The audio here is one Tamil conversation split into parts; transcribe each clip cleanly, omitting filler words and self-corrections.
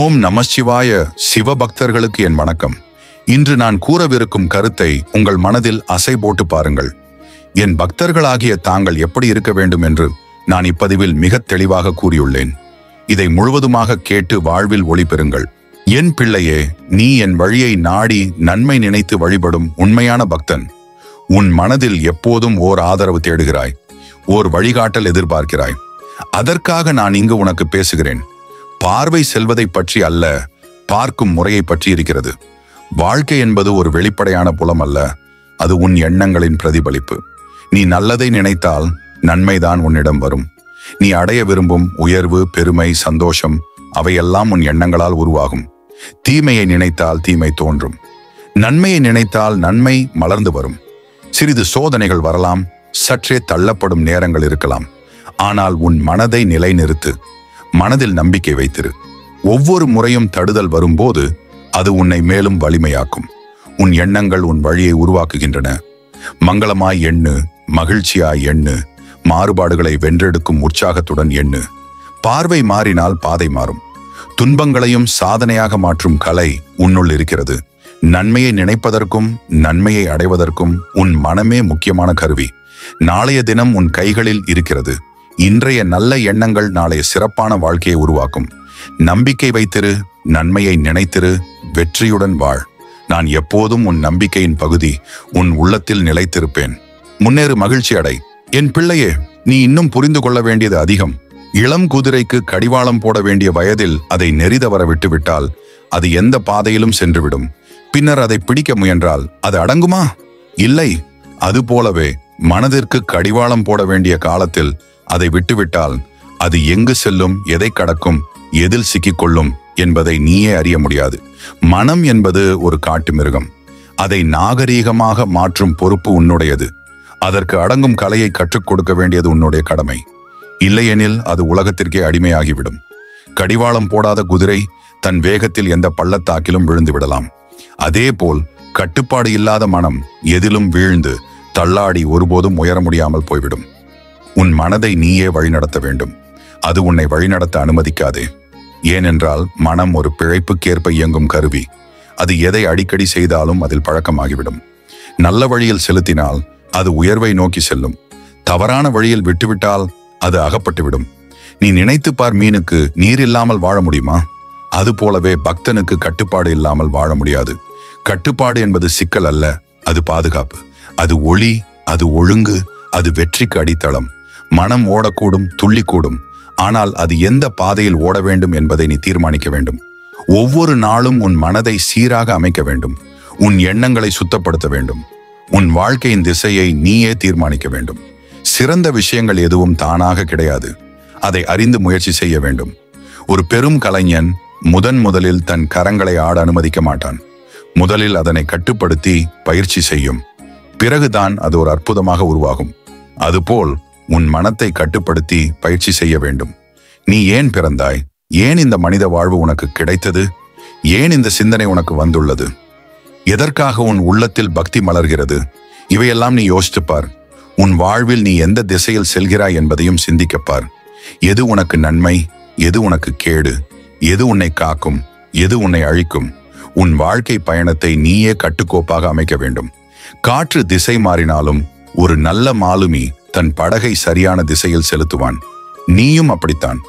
ஓம் நமசிவாய. சிவபக்தர்களுக்கு என் வணக்கம். இன்று நான் கூறவிருக்கும் கருத்தை உங்கள் மனதில் அசை போட்டு பாருங்கள். என் பக்தர்களாகிய தாங்கள் எப்படி இருக்க வேண்டும் என்று நான் இப்பதிவில் மிக தெளிவாக கூறியுள்ளேன். இதை முழுவதுமாக கேட்டு வாழ்வில் ஒளி பெறுங்கள். என் பிள்ளையே, நீ என் வழியை நாடி நன்மை நினைத்து வழிபடும் உண்மையான பக்தன். உன் மனதில் எப்போதும் ஓர் ஆதரவு தேடுகிறாய், ஓர் வழிகாட்டல் எதிர்பார்க்கிறாய். அதற்காக நான் இங்கு உனக்கு பேசுகிறேன். பார்வை செல்வதை பற்றி அல்ல, பார்க்கும் முறையை பற்றி இருக்கிறது. வாழ்க்கை என்பது ஒரு வெளிப்படையான புலம் அல்ல, அது உன் எண்ணங்களின் பிரதிபலிப்பு. நீ நல்லதை நினைத்தால் நன்மைதான் உன்னிடம் வரும். நீ அடைய விரும்பும் உயர்வு, பெருமை, சந்தோஷம் அவையெல்லாம் உன் எண்ணங்களால் உருவாகும். தீமையை நினைத்தால் தீமை தோன்றும். நன்மையை நினைத்தால் நன்மை மலர்ந்து வரும். சிறிது சோதனைகள் வரலாம், சற்றே தள்ளப்படும் நேரங்கள் இருக்கலாம். ஆனால் உன் மனதை நிலைநிறுத்து. மனதில் நம்பிக்கை வைத்திரு. ஒவ்வொரு முறையும் தடுதல் வரும்போது அது உன்னை மேலும் வலிமையாக்கும். உன் எண்ணங்கள் உன் வழியை உருவாக்குகின்றன. மங்களமாய் எண்ணு, மகிழ்ச்சியாய் எண்ணு, மாறுபாடுகளை வென்றெடுக்கும் உற்சாகத்துடன் எண்ணு. பார்வை மாறினால் பாதை மாறும். துன்பங்களையும் சாதனையாக மாற்றும் கலை உன்னுள் இருக்கிறது. நன்மையை நினைப்பதற்கும் நன்மையை அடைவதற்கும் உன் மனமே முக்கியமான கருவி. நாளைய தினம் உன் கைகளில் இருக்கிறது. இன்றைய நல்ல எண்ணங்கள் நாளைய சிறப்பான வாழ்க்கையை உருவாக்கும். நம்பிக்கை வைத்திரு, நன்மையை நினைத்திரு, வெற்றியுடன் வாழ். நான் எப்போதும் உன் நம்பிக்கையின் பகுதி. உன் உள்ளத்தில் நிலைத்திருப்பேன். முன்னேறு, மகிழ்ச்சி அடை. என் பிள்ளையே, நீ இன்னும் புரிந்து கொள்ள வேண்டியது அதிகம். இளம் குதிரைக்கு கடிவாளம் போட வேண்டிய வயதில் அதை நெறிதவர விட்டுவிட்டால் அது எந்த பாதையிலும் சென்றுவிடும். பின்னர் அதை பிடிக்க முயன்றால் அது அடங்குமா? இல்லை. அதுபோலவே மனதிற்கு கடிவாளம் போட வேண்டிய காலத்தில் அதை விட்டுவிட்டால் அது எங்கு செல்லும், எதை கடக்கும், எதில் சிக்கிக்கொள்ளும் என்பதை நீயே அறிய முடியாது. மனம் என்பது ஒரு காட்டு மிருகம். அதை நாகரீகமாக மாற்றும் பொறுப்பு உன்னுடையது. அதற்கு அடங்கும் கலையை கற்றுக் கொடுக்க வேண்டியது உன்னுடைய கடமை. இல்லையெனில் அது உலகத்திற்கே அடிமையாகிவிடும். கடிவாளம் போடாத குதிரை தன் வேகத்தில் எந்த பள்ளத்தாக்கிலும் விழுந்து விடலாம். அதேபோல் கட்டுப்பாடு இல்லாத மனம் எதிலும் வீழ்ந்து தள்ளாடி ஒருபோதும் உயர முடியாமல் போய்விடும். உன் மனதை நீயே வழிநடத்த வேண்டும். அது உன்னை வழிநடத்த அனுமதிக்காதே. ஏனென்றால் மனம் ஒரு பிழைப்புக்கேற்ப இயங்கும் கருவி. அது எதை அடிக்கடி செய்தாலும் அதில் பழக்கமாகிவிடும். நல்ல வழியில் செலுத்தினால் அது உயர்வை நோக்கி செல்லும். தவறான வழியில் விட்டுவிட்டால் அது அகப்பட்டுவிடும். நீ நினைத்து பார், மீனுக்கு நீர் இல்லாமல் வாழ முடியுமா? அதுபோலவே பக்தனுக்கு கட்டுப்பாடு இல்லாமல் வாழ முடியாது. கட்டுப்பாடு என்பது சிக்கல் அல்ல, அது பாதுகாப்பு. அது ஒளி, அது ஒழுங்கு, அது வெற்றிக்கு அடித்தளம். மனம் ஓடக்கூடும், துள்ளிக்கூடும். ஆனால் அது எந்த பாதையில் ஓட வேண்டும் என்பதை நீ தீர்மானிக்க வேண்டும். ஒவ்வொரு நாளும் உன் மனதை சீராக அமைக்க வேண்டும். உன் எண்ணங்களை சுத்தப்படுத்த வேண்டும். உன் வாழ்க்கையின் திசையை நீயே தீர்மானிக்க வேண்டும். சிறந்த விஷயங்கள் எதுவும் தானாக கிடையாது. அதை அறிந்து முயற்சி செய்ய வேண்டும். ஒரு பெரும் கலைஞன் முதலில் தன் கரங்களை ஆட அனுமதிக்க மாட்டான். முதலில் அதனை கட்டுப்படுத்தி பயிற்சி செய்யும். பிறகுதான் அது ஒரு அற்புதமாக உருவாகும். அதுபோல் உன் மனத்தை கட்டுப்படுத்தி பயிற்சி செய்ய வேண்டும். நீ ஏன் பிறந்தாய்? ஏன் இந்த மனித வாழ்வு உனக்கு கிடைத்தது? ஏன் இந்த சிந்தனை உனக்கு வந்துள்ளது? எதற்காக உன் உள்ளத்தில் பக்தி மலர்கிறது? இவையெல்லாம் நீ யோசித்துப்பார். உன் வாழ்வில் நீ எந்த திசையில் செல்கிறாய் என்பதையும் சிந்திக்கப்பார். எது உனக்கு நன்மை, எது உனக்கு கேடு, எது உன்னை காக்கும், எது உன்னை அழிக்கும்? உன் வாழ்க்கை பயணத்தை நீயே கட்டுக்கோப்பாக அமைக்க வேண்டும். காற்று திசை மாறினாலும் ஒரு நல்ல மாலுமி தன் படகை சரியான திசையில் செலுத்துவான். நீயும் அப்படித்தான்.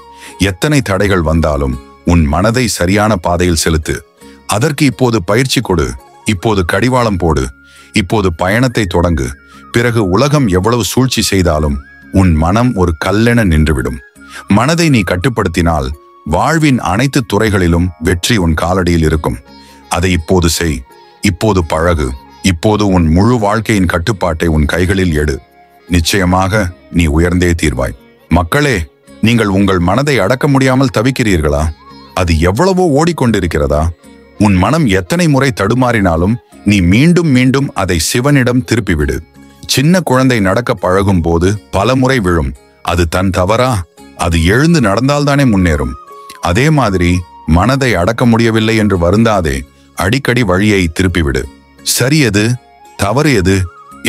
எத்தனை தடைகள் வந்தாலும் உன் மனதை சரியான பாதையில் செலுத்து. அதற்கு இப்போது பயிற்சி கொடு. இப்போது கடிவாளம் போடு. இப்போது பயணத்தை தொடங்கு. பிறகு உலகம் எவ்வளவு சூழ்ச்சி செய்தாலும் உன் மனம் ஒரு கல்லென நின்றுவிடும். மனதை நீ கட்டுப்படுத்தினால் வாழ்வின் அனைத்து துறைகளிலும் வெற்றி உன் காலடியில் இருக்கும். அதை இப்போது செய். இப்போது பழகு. இப்போது உன் முழு வாழ்க்கையின் கட்டுப்பாட்டை உன் கைகளில் எடு. நிச்சயமாக நீ உயர்ந்தே தீர்வாய். மக்களே, நீங்கள் உங்கள் மனதை அடக்க முடியாமல் தவிக்கிறீர்களா? அது எவ்வளவோ ஓடிக்கொண்டிருக்கிறதா? உன் மனம் எத்தனை முறை தடுமாறினாலும் நீ மீண்டும் மீண்டும் அதை சிவனிடம் திருப்பிவிடு. சின்ன குழந்தை நடக்க பழகும் போது பல முறை விழும். அது தன் தவறா? அது எழுந்து நடந்தால்தானே முன்னேறும். அதே மாதிரி மனதை அடக்க முடியவில்லை என்று வருந்தாதே. அடிக்கடி வழியை திருப்பிவிடு. சரி எது, தவறு எது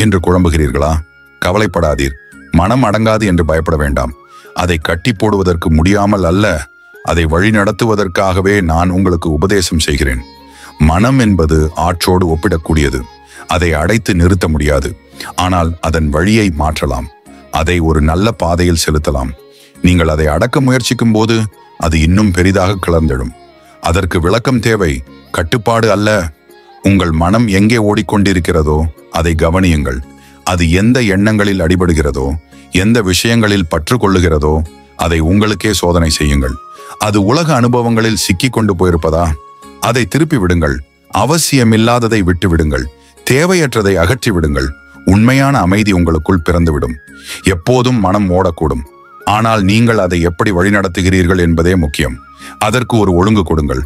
என்று குழம்புகிறீர்களா? கவலைப்படாதீர். மனம் அடங்காது என்று பயப்பட வேண்டாம். அதை கட்டி போடுவதற்கு முடியாமல் அல்ல, அதை வழிநடத்துவதற்காகவே நான் உங்களுக்கு உபதேசம் செய்கிறேன். மனம் என்பது ஆற்றோடு ஒப்பிடக்கூடியது. அதை அடைத்து நிறுத்த முடியாது. ஆனால் அதன் வழியை மாற்றலாம். அதை ஒரு நல்ல பாதையில் செலுத்தலாம். நீங்கள் அதை அடக்க முயற்சிக்கும் போது அது இன்னும் பெரிதாக கிளர்ந்திடும். அதற்கு விளக்கம் தேவை, கட்டுப்பாடு அல்ல. உங்கள் மனம் எங்கே ஓடிக்கொண்டிருக்கிறதோ அதை கவனியுங்கள். அது எந்த எண்ணங்களில் அடிபடுகிறதோ, எந்த விஷயங்களில் பற்று கொள்ளுகிறதோ அதை உங்களுக்கே சோதனை செய்யுங்கள். அது உலக அனுபவங்களில் சிக்கி கொண்டு போயிருப்பதா? அதை திருப்பி விடுங்கள். அவசியமில்லாததை விட்டு விடுங்கள். தேவையற்றதை அகற்றி விடுங்கள். உண்மையான அமைதி உங்களுக்குள் பிறந்துவிடும். எப்போதும் மனம் ஓடக்கூடும். ஆனால் நீங்கள் அதை எப்படி வழிநடத்துகிறீர்கள் என்பதே முக்கியம். அதற்கு ஒரு ஒழுங்கு கொடுங்கள்.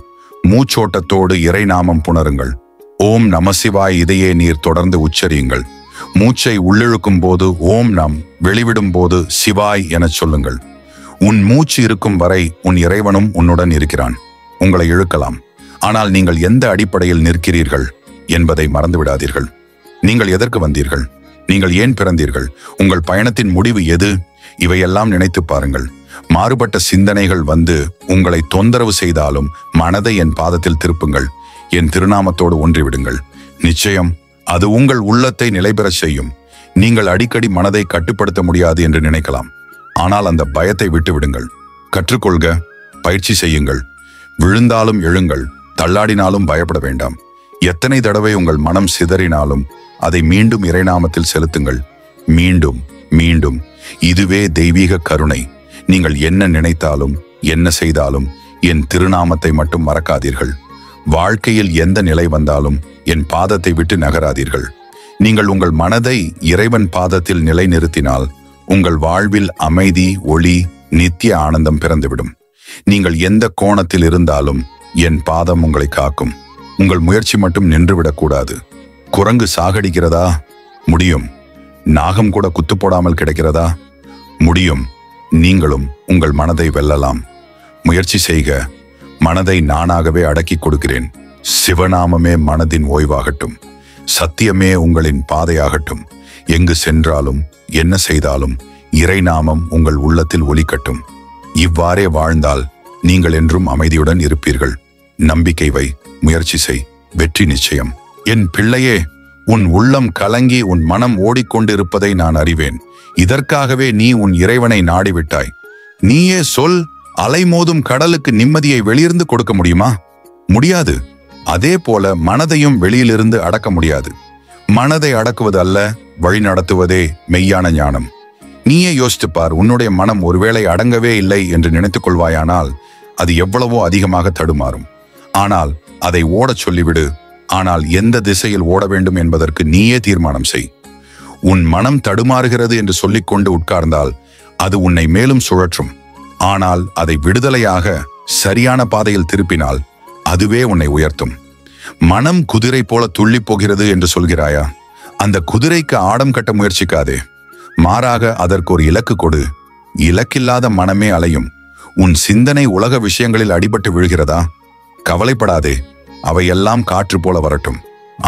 மூச்சோட்டத்தோடு இறை நாமம் புணருங்கள். ஓம் நமசிவாய் இதையே நீர் தொடர்ந்து உச்சரியுங்கள். மூச்சை உள்ளிழுக்கும் போது ஓம் நம், வெளிவிடும் போது சிவாய் எனச் சொல்லுங்கள். உன் மூச்சு இருக்கும் வரை உன் இறைவனும் உன்னுடன் இருக்கிறான். உங்களை இழுக்கலாம். ஆனால் நீங்கள் எந்த அடிப்படையில் நிற்கிறீர்கள் என்பதை மறந்துவிடாதீர்கள். நீங்கள் எதற்கு வந்தீர்கள்? நீங்கள் ஏன் பிறந்தீர்கள்? உங்கள் பயணத்தின் முடிவு எது? இவையெல்லாம் நினைத்து பாருங்கள். மாறுபட்ட சிந்தனைகள் வந்து உங்களை தொந்தரவு செய்தாலும் மனதை என் பாதத்தில் திருப்புங்கள். என் திருநாமத்தோடு ஒன்றிவிடுங்கள். நிச்சயம் அது உங்கள் உள்ளத்தை நிலைபெறச் செய்யும். நீங்கள் அடிக்கடி மனதை கட்டுப்படுத்த முடியாது என்று நினைக்கலாம். ஆனால் அந்த பயத்தை விட்டு விடுங்கள். கற்றுக்கொள்க, பயிற்சி செய்யுங்கள். விழுந்தாலும் எழுங்கள், தள்ளாடினாலும் பயப்பட வேண்டாம். எத்தனை தடவை உங்கள் மனம் சிதறினாலும் அதை மீண்டும் இறைநாமத்தில் செலுத்துங்கள். மீண்டும் மீண்டும். இதுவே தெய்வீக கருணை. நீங்கள் என்ன நினைத்தாலும் என்ன செய்தாலும் என் திருநாமத்தை மட்டும் மறக்காதீர்கள். வாழ்க்கையில் எந்த நிலை வந்தாலும் என் பாதத்தை விட்டு நகராதீர்கள். நீங்கள் உங்கள் மனதை இறைவன் பாதத்தில் நிலைநிறுத்தினால் உங்கள் வாழ்வில் அமைதி, ஒளி, நித்திய ஆனந்தம் பிறந்துவிடும். நீங்கள் எந்த கோணத்தில் இருந்தாலும் என் பாதம் உங்களை காக்கும். உங்கள் முயற்சி மட்டும் நின்றுவிடக்கூடாது. குரங்கு சாகடிக்கிறதா? முடியும். நாகம் கூட குத்து போடாமல் கிடைக்கிறதா? முடியும். நீங்களும் உங்கள் மனதை வெல்லலாம். முயற்சி செய்க. மனதை நானாகவே அடக்கி கொடுக்கிறேன். சிவநாமமே மனதின் ஓய்வாகட்டும். சத்தியமே உங்களின் பாதையாகட்டும். எங்கு சென்றாலும் என்ன செய்தாலும் இறைநாமம் உங்கள் உள்ளத்தில் ஒலிக்கட்டும். இவ்வாறே வாழ்ந்தால் நீங்கள் என்றும் அமைதியுடன் இருப்பீர்கள். நம்பிக்கை வை, முயற்சி செய், வெற்றி நிச்சயம். என் பிள்ளையே, உன் உள்ளம் கலங்கி உன் மனம் ஓடிக்கொண்டிருப்பதை நான் அறிவேன். இதற்காகவே நீ உன் இறைவனை நாடிவிட்டாய். நீயே சொல், அலைமோதும் கடலுக்கு நிம்மதியை வெளியிருந்து கொடுக்க முடியுமா? முடியாது. அதே போல மனதையும் வெளியிலிருந்து அடக்க முடியாது. மனதை அடக்குவது அல்ல, வழி நடத்துவதே மெய்யான ஞானம். நீயே யோசித்துப்பார். உன்னுடைய மனம் ஒருவேளை அடங்கவே இல்லை என்று நினைத்துக் கொள்வாயானால் அது எவ்வளவோ அதிகமாக தடுமாறும். ஆனால் அதை ஓடச் சொல்லிவிடு. ஆனால் எந்த திசையில் ஓட வேண்டும் என்பதற்கு நீயே தீர்மானம் செய். உன் மனம் தடுமாறுகிறது என்று சொல்லிக்கொண்டு உட்கார்ந்தால் அது உன்னை மேலும் சுழற்றும். ஆனால் அதை விடுதலையாக சரியான பாதையில் திருப்பினால் அதுவே உன்னை உயர்த்தும். மனம் குதிரை போல துள்ளி போகிறது என்று சொல்கிறாயா? அந்த குதிரைக்கு ஆடம் கட்ட முயற்சிக்காதே. மாறாக அதற்கு ஒரு இலக்கு கொடு. இலக்கில்லாத மனமே அலையும். உன் சிந்தனை உலக விஷயங்களில் அடிபட்டு விழுகிறதா? கவலைப்படாதே. அவையெல்லாம் காற்று போல வரட்டும்.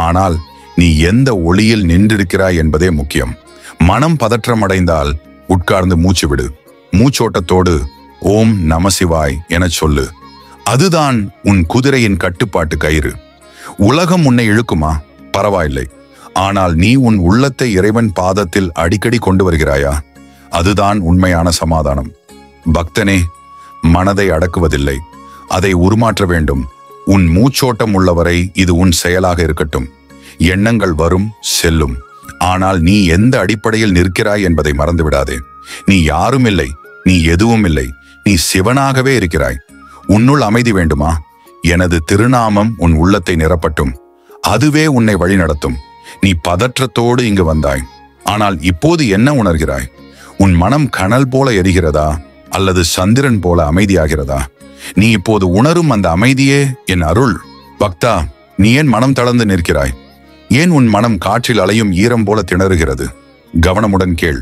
ஆனால் நீ எந்த ஒளியில் நின்றிருக்கிறாய் என்பதே முக்கியம். மனம் பதற்றமடைந்தால் உட்கார்ந்து மூச்சு விடு. மூச்சோட்டத்தோடு ஓம் நமசிவாய் எனச் சொல்லு. அதுதான் உன் குதிரையின் கட்டுப்பாட்டு கயிறு. உலகம் உன்னை இழுக்குமா? பரவாயில்லை. ஆனால் நீ உன் உள்ளத்தை இறைவன் பாதத்தில் அடிக்கடி கொண்டு வருகிறாயா? அதுதான் உண்மையான சமாதானம். பக்தனே, மனதை அடக்குவதில்லை, அதை உருமாற்ற வேண்டும். உன் மூச்சோட்டம் உள்ளவரை இது உன் செயலாக இருக்கட்டும். எண்ணங்கள் வரும், செல்லும். ஆனால் நீ எந்த அடிப்படையில் நிற்கிறாய் என்பதை மறந்துவிடாதே. நீ யாரும் இல்லை, நீ எதுவும் இல்லை. நீ சிவனாகவே இருக்கிறாய். உன்னுள் அமைதி வேண்டுமா? எனது திருநாமம் உன் உள்ளத்தை நிரப்பட்டும். அதுவே உன்னை வழிநடத்தும். நீ பதற்றத்தோடு இங்கு வந்தாய். ஆனால் இப்போது என்ன உணர்கிறாய்? உன் மனம் கனல் போல எரிகிறதா அல்லது சந்திரன் போல அமைதியாகிறதா? நீ இப்போது உணரும் அந்த அமைதியே என் அருள். பக்தா, நீ ஏன் மனம் தளர்ந்து நிற்கிறாய்? ஏன் உன் மனம் காற்றில் அலையும் ஈரம் போல திணறுகிறது? கவனமுடன் கேள்.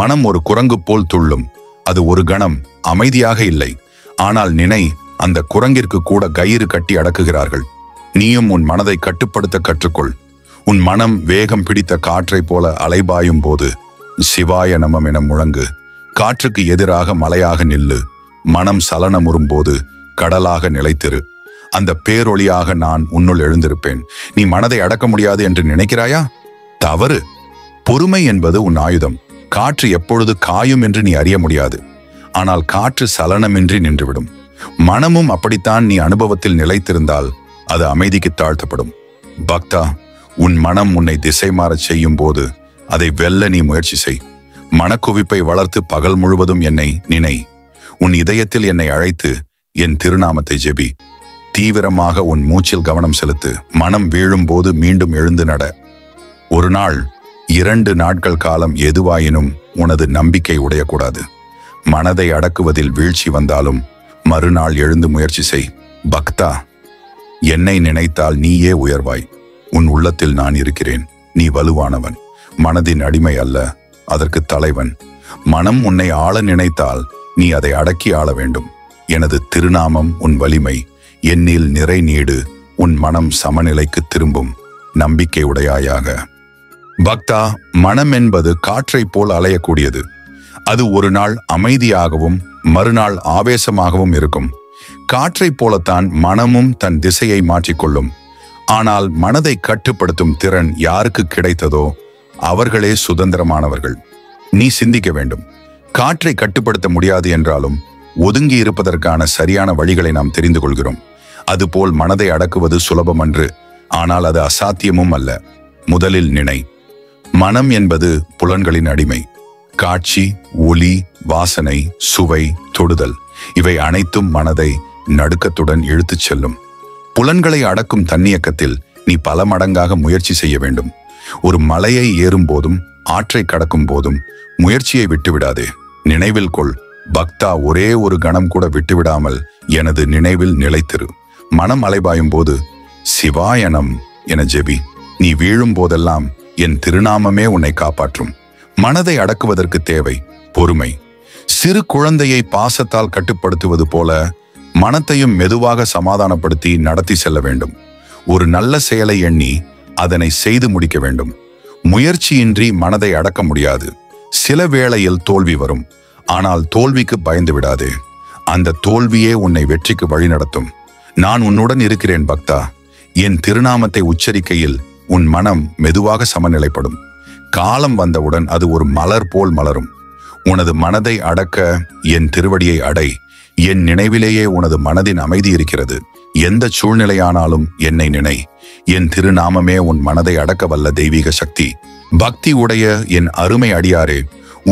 மனம் ஒரு குரங்கு போல் துள்ளும். அது ஒரு கணம் அமைதியாக இல்லை. ஆனால் நினை, அந்த குரங்கிற்கு கூட கயிறு கட்டி அடக்குகிறார்கள். நீயும் உன் மனதை கட்டுப்படுத்த கற்றுக்கொள். உன் மனம் வேகம் பிடித்த காற்றை போல அலைபாயும் போது சிவாய நமம் என முழங்கு. காற்றுக்கு எதிராக மலையாக நில்லு. மனம் சலனமுறும்போது கடலாக நிலைத்திரு. அந்த பேரொளியாக நான் உன்னுள் எழுந்திருப்பேன். நீ மனதை அடக்க முடியாது என்று நினைக்கிறாயா? தவறு. பொறுமை என்பது உன் ஆயுதம். காற்று எப்பொழுது காயும் என்று நீ அறிய முடியாது. ஆனால் காற்று சலனமின்றி நின்றுவிடும். மனமும் அப்படித்தான். நீ அனுபவத்தில் நிலைத்திருந்தால் அது அமைதிக்கு தாழ்த்தப்படும். பக்தா, உன் மனம் உன்னை திசை மாறச் செய்யும் போது அதை வெல்ல நீ முயற்சி செய். மனக்குவிப்பை வளர்த்து பகல் முழுவதும் என்னை நினை. உன் இதயத்தில் என்னை அழைத்து என் திருநாமத்தை ஜெபி. தீவிரமாக உன் மூச்சில் கவனம் செலுத்து. மனம் வீழும்போது மீண்டும் எழுந்து நட. ஒரு நாள், 2 நாட்கள் காலம் எதுவாயினும் உனது நம்பிக்கை உடையக்கூடாது. மனதை அடக்குவதில் வீழ்ச்சி வந்தாலும் மறுநாள் எழுந்து முயற்சி செய். பக்தா, என்னை நினைத்தால் நீயே உயர்வாய். உன் உள்ளத்தில் நான் இருக்கிறேன். நீ வலுவானவன். மனதின் அடிமை அல்ல, அதற்கு தலைவன். மனம் உன்னை ஆள நினைத்தால் நீ அதை அடக்கி ஆள வேண்டும். எனது திருநாமம் உன் வலிமை. என்னில் நிறை நீடு. உன் மனம் சமநிலைக்கு திரும்பும். நம்பிக்கை உடையாயாக. பக்தா, மனம் என்பது காற்றைப் போல் அலையக்கூடியது. அது ஒரு நாள் அமைதியாகவும் மறுநாள் ஆவேசமாகவும் இருக்கும். காற்றைப் போலத்தான் மனமும் தன் திசையை மாற்றிக்கொள்ளும். ஆனால் மனதை கட்டுப்படுத்தும் திறன் யாருக்கு கிடைத்ததோ அவர்களே சுதந்திரமானவர்கள். நீ சிந்திக்க வேண்டும். காற்றை கட்டுப்படுத்த முடியாது என்றாலும் ஒதுங்கி இருப்பதற்கான சரியான வழிகளை நாம் தெரிந்து கொள்கிறோம். அதுபோல் மனதை அடக்குவது சுலபமன்று, ஆனால் அது அசாத்தியமும் அல்ல. முதலில் நினை. மனம் என்பது புலன்களின் அடிமை. காட்சி, ஒலி, வாசனை, சுவை, தொடுதல் இவை அனைத்தும் மனதை நடுக்கத்துடன் இழுத்துச் செல்லும். புலன்களை அடக்கும் தன்னியக்கத்தில் நீ பல மடங்காக முயற்சி செய்ய வேண்டும். ஒரு மலையை ஏறும் போதும் ஆற்றை கடக்கும் போதும் முயற்சியை விட்டுவிடாதே. நினைவில் கொள், பக்தா, ஒரே ஒரு கணம் கூட விட்டுவிடாமல் எனது நினைவில் நிலைத்திரு. மனம் அலைபாயும் போது சிவாயனம் என ஜெபி. நீ வீழும் போதெல்லாம் என் திருநாமமே உன்னை காப்பாற்றும். மனதை அடக்குவதற்கு தேவை பொறுமை. சிறு குழந்தையை பாசத்தால் கட்டுப்படுத்துவது போல மனத்தையும் மெதுவாக சமாதானப்படுத்தி நடத்தி செல்ல வேண்டும். ஒரு நல்ல செயலை எண்ணி அதனை செய்து முடிக்க வேண்டும். முயற்சியின்றி மனதை அடக்க முடியாது. சில வேளையில் தோல்வி வரும். ஆனால் தோல்விக்கு பயந்து விடாதே. அந்த தோல்வியே உன்னை வெற்றிக்கு வழிநடத்தும். நான் உன்னுடன் இருக்கிறேன் பக்தா. என் திருநாமத்தை உச்சரிக்கையில் உன் மனம் மெதுவாக சமநிலைப்படும். காலம் வந்தவுடன் அது ஒரு மலர் போல் மலரும். உனது மனதை அடக்க என் திருவடியை அடை. என் நினைவிலேயே உனது மனதின் அமைதி இருக்கிறது. எந்த சூழ்நிலையானாலும் என்னை நினை. என் திருநாமமே உன் மனதை அடக்க வல்ல தெய்வீக சக்தி. பக்தி உடைய என் அருமை அடியாரே,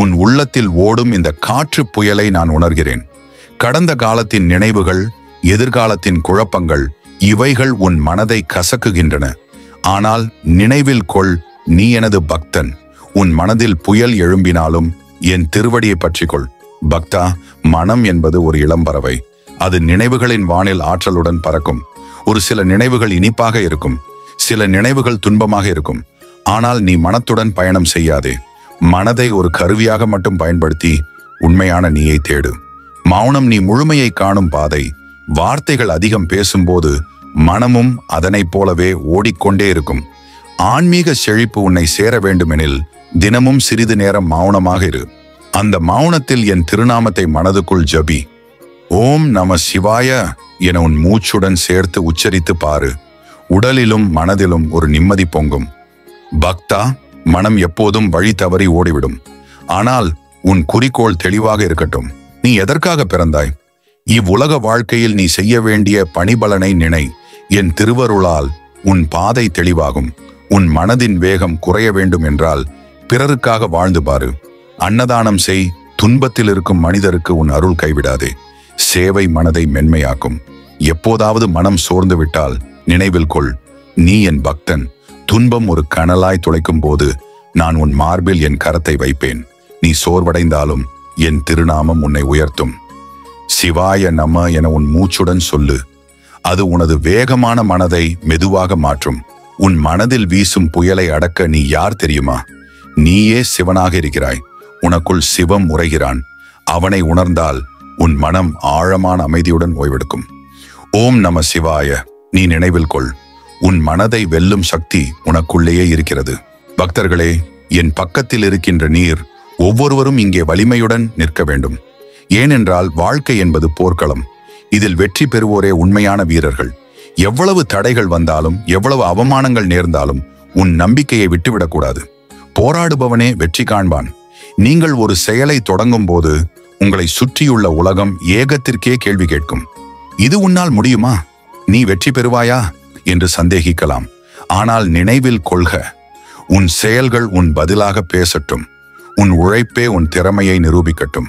உன் உள்ளத்தில் ஓடும் இந்த காற்று புயலை நான் உணர்கிறேன். கடந்த காலத்தின் நினைவுகள், எதிர்காலத்தின் குழப்பங்கள் இவைகள் உன் மனதை கசக்குகின்றன. ஆனால் நினைவில் கொள், நீ எனது பக்தன். உன் மனதில் புயல் எழும்பினாலும் என் திருவடியை பற்றிக்கொள். பக்தா, மனம் என்பது ஒரு இளம்பறவை. அது நினைவுகளின் வானில் ஆற்றலுடன் பறக்கும். ஒரு சில நினைவுகள் இனிப்பாக இருக்கும், சில நினைவுகள் துன்பமாக இருக்கும். ஆனால் நீ மனத்துடன் பயணம் செய்யாதே. மனதை ஒரு கருவியாக மட்டும் பயன்படுத்தி உண்மையான நீயை தேடு. மௌனம் நீ முழுமையை காணும் பாதை. வார்த்தைகள் அதிகம் பேசும்போது மனமும் அதனைப் போலவே ஓடிக்கொண்டே இருக்கும். ஆன்மீக செழிப்பு உன்னை சேர வேண்டுமெனில் தினமும் சிறிது நேரம் மௌனமாக இரு. அந்த மௌனத்தில் என் திருநாமத்தை மனதுக்குள் ஜபி. ஓம் நம சிவாய என உன் மூச்சுடன் சேர்த்து உச்சரித்து பாரு. உடலிலும் மனதிலும் ஒரு நிம்மதி பொங்கும். பக்தா, மனம் எப்போதும் வழி தவறி ஓடிவிடும். ஆனால் உன் குறிக்கோள் தெளிவாக இருக்கட்டும். நீ எதற்காக பிறந்தாய்? இவ்வுலக வாழ்க்கையில் நீ செய்ய வேண்டிய பணிபலனை நினை. என் திருவருளால் உன் பாதை தெளிவாகும். உன் மனதின் வேகம் குறைய வேண்டும் என்றால் பிறருக்காக வாழ்ந்து பாரு. அன்னதானம் செய். துன்பத்தில் இருக்கும் மனிதருக்கு உன் அருள் கைவிடாதே. சேவை மனதை மென்மையாக்கும். எப்போதாவது மனம் சோர்ந்து விட்டால் நினைவில் கொள், நீ என் பக்தன். துன்பம் ஒரு கனலாய் துளைக்கும் போது நான் உன் மார்பில் என் கரத்தை வைப்பேன். நீ சோர்வடைந்தாலும் என் திருநாமம் உன்னை உயர்த்தும். சிவாய நம என உன் மூச்சுடன் சொல்லு. அது உனது வேகமான மனதை மெதுவாக மாற்றும். உன் மனதில் வீசும் புயலை அடக்க நீ யார் தெரியுமா? நீயே சிவனாக இருக்கிறாய். உனக்குள் சிவம் உரைகிறான். அவனை உணர்ந்தால் உன் மனம் ஆழமான அமைதியுடன் ஓய்வெடுக்கும். ஓம் நம சிவாய நீ நினைவில் கொள். உன் மனதை வெல்லும் சக்தி உனக்குள்ளேயே இருக்கிறது. பக்தர்களே, என் பக்கத்தில் இருக்கின்ற நீர் ஒவ்வொருவரும் இங்கே வலிமையுடன் நிற்க வேண்டும். ஏனென்றால் வாழ்க்கை என்பது போர்க்களம். இதில் வெற்றி பெறுவோரே உண்மையான வீரர்கள். எவ்வளவு தடைகள் வந்தாலும், எவ்வளவு அவமானங்கள் நேர்ந்தாலும் உன் நம்பிக்கையை விட்டுவிடக்கூடாது. போராடுபவனே வெற்றி காண்பான். நீங்கள் ஒரு செயலை தொடங்கும் போது உங்களை சுற்றியுள்ள உலகம் ஏகத்திற்கே கேள்வி கேட்கும். இது உன்னால் முடியுமா? நீ வெற்றி பெறுவாயா என்று சந்தேகிக்கலாம். ஆனால் நினைவில் கொள்க, உன் செயல்கள் உன் பதிலாக பேசட்டும். உன் உழைப்பே உன் திறமையை நிரூபிக்கட்டும்.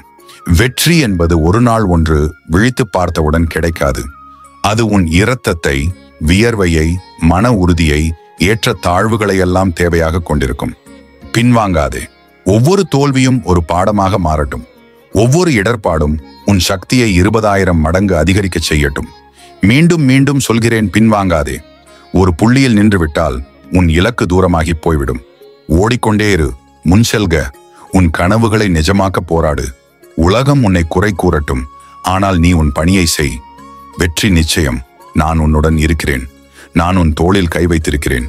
வெற்றி என்பது ஒரு நாள் ஒன்று விழித்து பார்த்தவுடன் கிடைக்காது. அது உன் இரத்தத்தை, வியர்வையை, மன உறுதியை, ஏற்ற தாழ்வுகளையெல்லாம் தேவையாக கொண்டிருக்கும். பின்வாங்காதே. ஒவ்வொரு தோல்வியும் ஒரு பாடமாக மாறட்டும். ஒவ்வொரு இடர்பாடும் உன் சக்தியை 20,000 மடங்கு அதிகரிக்க செய்யட்டும். மீண்டும் மீண்டும் சொல்கிறேன், பின்வாங்காதே. ஒரு புள்ளியில் நின்றுவிட்டால் உன் இலக்கு தூரமாகி போய்விடும். ஓடிக்கொண்டே இரு, முன் செல்க. உன் கனவுகளை நிஜமாக்க போராடு. உலகம் உன்னை குறை கூறட்டும், ஆனால் நீ உன் பணியை செய். வெற்றி நிச்சயம். நான் உன்னுடன் இருக்கிறேன். நான் உன் தோளில் கை வைத்திருக்கிறேன்.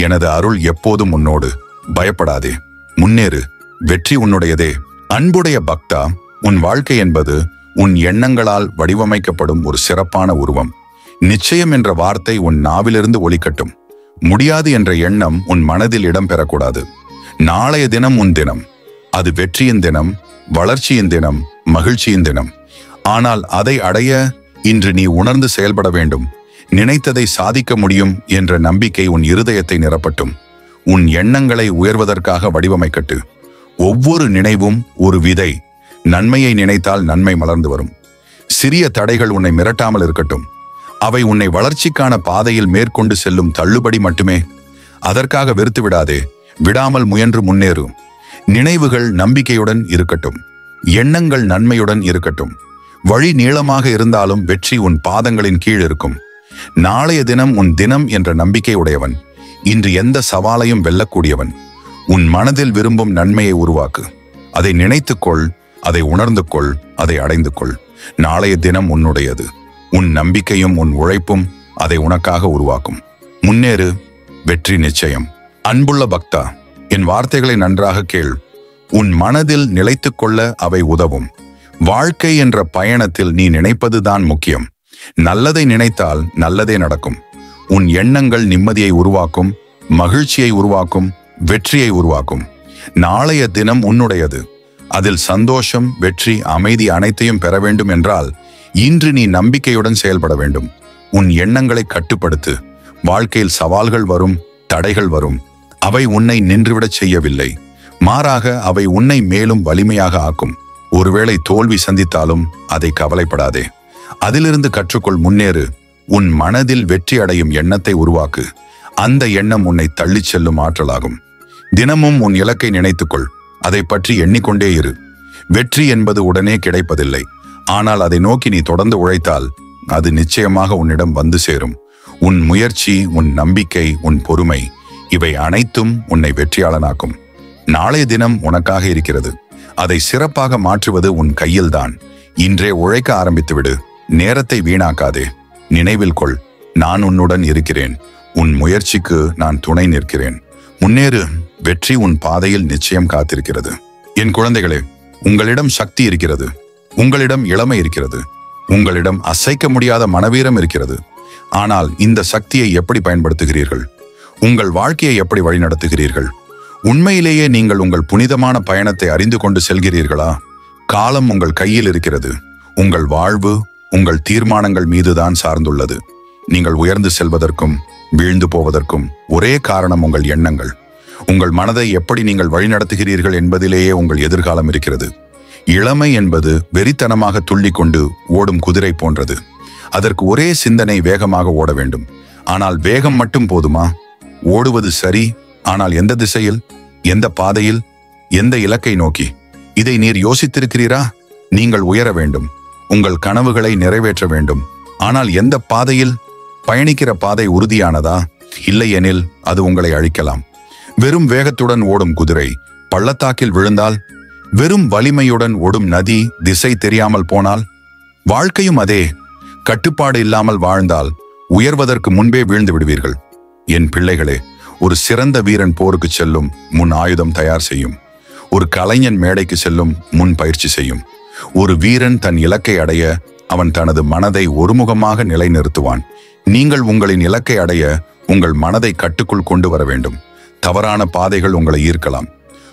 எனது அருள் எப்போதும் உன்னோடு. பயப்படாதே, முன்னேறு. வெற்றி உன்னுடையதே. அன்புடைய பக்தா, உன் வாழ்க்கை என்பது உன் எண்ணங்களால் வடிவமைக்கப்படும் ஒரு சிறப்பான உருவம். நிச்சயம் என்ற வார்த்தை உன் நாவிலிருந்து ஒலிக்கட்டும். முடியாது என்ற எண்ணம் உன் மனதில் இடம் பெறக்கூடாது. நாளைய தினம் உன் தினம். அது வெற்றியின் தினம், வளர்ச்சியின் தினம், மகிழ்ச்சியின் தினம். ஆனால் அதை அடைய இன்று நீ உணர்ந்து செயல்பட வேண்டும். நினைத்ததை சாதிக்க முடியும் என்ற நம்பிக்கை உன் இருதயத்தை நிரப்பட்டும். உன் எண்ணங்களை உயர்வதற்காக வடிவமைக்கட்டு. ஒவ்வொரு நினைவும் ஒரு விதை. நன்மையை நினைத்தால் நன்மை மலர்ந்து வரும். சிறிய தடைகள் உன்னை மிரட்டாமல் இருக்கட்டும். அவை உன்னை வளர்ச்சிக்கான பாதையில் மேற்கொண்டு செல்லும் தள்ளுபடி மட்டுமே. அதற்காக வெறுத்து விடாதே. விடாமல் முயன்று முன்னேறு. நினைவுகள் நம்பிக்கையுடன் இருக்கட்டும். எண்ணங்கள் நன்மையுடன் இருக்கட்டும். வழி நீளமாக இருந்தாலும் வெற்றி உன் பாதங்களின் கீழ் இருக்கும். நாளைய தினம் உன் தினம் என்ற நம்பிக்கை உடையவன். இன்று எந்த சவாலையும் வெல்லக்கூடியவன். உன் மனதில் விரும்பும் நன்மையை உருவாக்கு. அதை நினைத்துக்கொள், அதை உணர்ந்து கொள், அதை அடைந்து கொள். நாளைய தினம் உன்னுடையது. உன் நம்பிக்கையும் உன் உழைப்பும் அதை உனக்காக உருவாக்கும். முன்னேறு, வெற்றி நிச்சயம். அன்புள்ள பக்தா, என் வார்த்தைகளை நன்றாக கேள். உன் மனதில் நிலைத்துக் கொள்ள அவை உதவும். வாழ்க்கை என்ற பயணத்தில் நீ நினைப்பதுதான் முக்கியம். நல்லதை நினைத்தால் நல்லதே நடக்கும். உன் எண்ணங்கள் நிம்மதியை உருவாக்கும், மகிழ்ச்சியை உருவாக்கும், வெற்றியை உருவாக்கும். நாளைய தினம் உன்னுடையது. அதில் சந்தோஷம், வெற்றி, அமைதி அனைத்தையும் பெற வேண்டும் என்றால் இன்று நீ நம்பிக்கையுடன் செயல்பட வேண்டும். உன் எண்ணங்களை கட்டுப்படுத்து. வாழ்க்கையில் சவால்கள் வரும், தடைகள் வரும். அவை உன்னை நின்றுவிடச் செய்யவில்லை. மாறாக அவை உன்னை மேலும் வலிமையாக ஆக்கும். ஒருவேளை தோல்வி சந்தித்தாலும் அதை கவலைப்படாதே. அதிலிருந்து கற்றுக்கொள், முன்னேறு. உன் மனதில் வெற்றி அடையும் எண்ணத்தை உருவாக்கு. அந்த எண்ணம் உன்னை தள்ளிச் செல்லும் ஆற்றலாகும். தினமும் உன் இலக்கை நினைத்துக்கொள். அதை பற்றி எண்ணிக்கொண்டே இரு. வெற்றி என்பது உடனே கிடைப்பதில்லை. ஆனால் அதை நோக்கி நீ தொடர்ந்து உழைத்தால் அது நிச்சயமாக உன்னிடம் வந்து சேரும். உன் முயற்சி, உன் நம்பிக்கை, உன் பொறுமை, இவை அனைத்தும் உன்னை வெற்றியாளனாக்கும். நாளைய தினம் உனக்காக இருக்கிறது. அதை சிறப்பாக மாற்றுவது உன் கையில்தான். இன்றே உழைக்க ஆரம்பித்துவிடு. நேரத்தை வீணாக்காதே. நினைவில் கொள், நான் உன்னுடன் இருக்கிறேன். உன் முயற்சிக்கு நான் துணை நிற்கிறேன். முன்னேறு. வெற்றி உன் பாதையில் நிச்சயம் காத்திருக்கிறது. என் குழந்தைகளே, உங்களிடம் சக்தி இருக்கிறது. உங்களிடம் இளமை இருக்கிறது. உங்களிடம் அசைக்க முடியாத மனவீரம் இருக்கிறது. ஆனால் இந்த சக்தியை எப்படி பயன்படுத்துகிறீர்கள்? உங்கள் வாழ்க்கையை எப்படி வழிநடத்துகிறீர்கள்? உண்மையிலேயே நீங்கள் உங்கள் புனிதமான பயணத்தை அறிந்து கொண்டு செல்கிறீர்களா? காலம் உங்கள் கையில் இருக்கிறது. உங்கள் வாழ்வு உங்கள் தீர்மானங்கள் மீதுதான் சார்ந்துள்ளது. நீங்கள் உயர்ந்து செல்வதற்கும் வீழ்ந்து போவதற்கும் ஒரே காரணம் உங்கள் எண்ணங்கள். உங்கள் மனதை எப்படி நீங்கள் வழிநடத்துகிறீர்கள் என்பதிலேயே உங்கள் எதிர்காலம் இருக்கிறது. இளமை என்பது வெறித்தனமாக துள்ளிக்கொண்டு ஓடும் குதிரை போன்றது. அதற்கு ஒரே சிந்தனை, வேகமாக ஓட வேண்டும். ஆனால் வேகம் மட்டும் போதுமா? ஓடுவது சரி, ஆனால் எந்த திசையில், எந்த பாதையில், எந்த இலக்கை நோக்கி? இதை நீர் யோசித்திருக்கிறீரா? நீங்கள் உயர வேண்டும். உங்கள் கனவுகளை நிறைவேற்ற வேண்டும். ஆனால் எந்த பாதையில்? பயணிக்கிற பாதை உறுதியானதா? இல்லை எனில் அது உங்களை அழிக்கலாம். வெறும் வேகத்துடன் ஓடும் குதிரை பள்ளத்தாக்கில் விழுந்தால், வெறும் வலிமையுடன் ஓடும் நதி திசை தெரியாமல் போனால், வாழ்க்கையும் அதே. கட்டுப்பாடு இல்லாமல் வாழ்ந்தால் உயர்வதற்கு முன்பே வீழ்ந்து விடுவீர்கள். என் பிள்ளைகளே, ஒரு சிறந்த வீரன் போருக்கு செல்லும் முன் ஆயுதம் தயார் செய்யும். ஒரு கலைஞன் மேடைக்கு செல்லும் முன் பயிற்சி செய்யும். ஒரு வீரன் தன் இலக்கை அடைய அவன் தனது மனதை ஒருமுகமாக நிலைநிறுத்துவான். நீங்கள் உங்களின் இலக்கை அடைய உங்கள் மனதை கட்டுக்குள் கொண்டு வர வேண்டும். தவறான பாதைகள் உங்களை ஈர்க்கலாம்,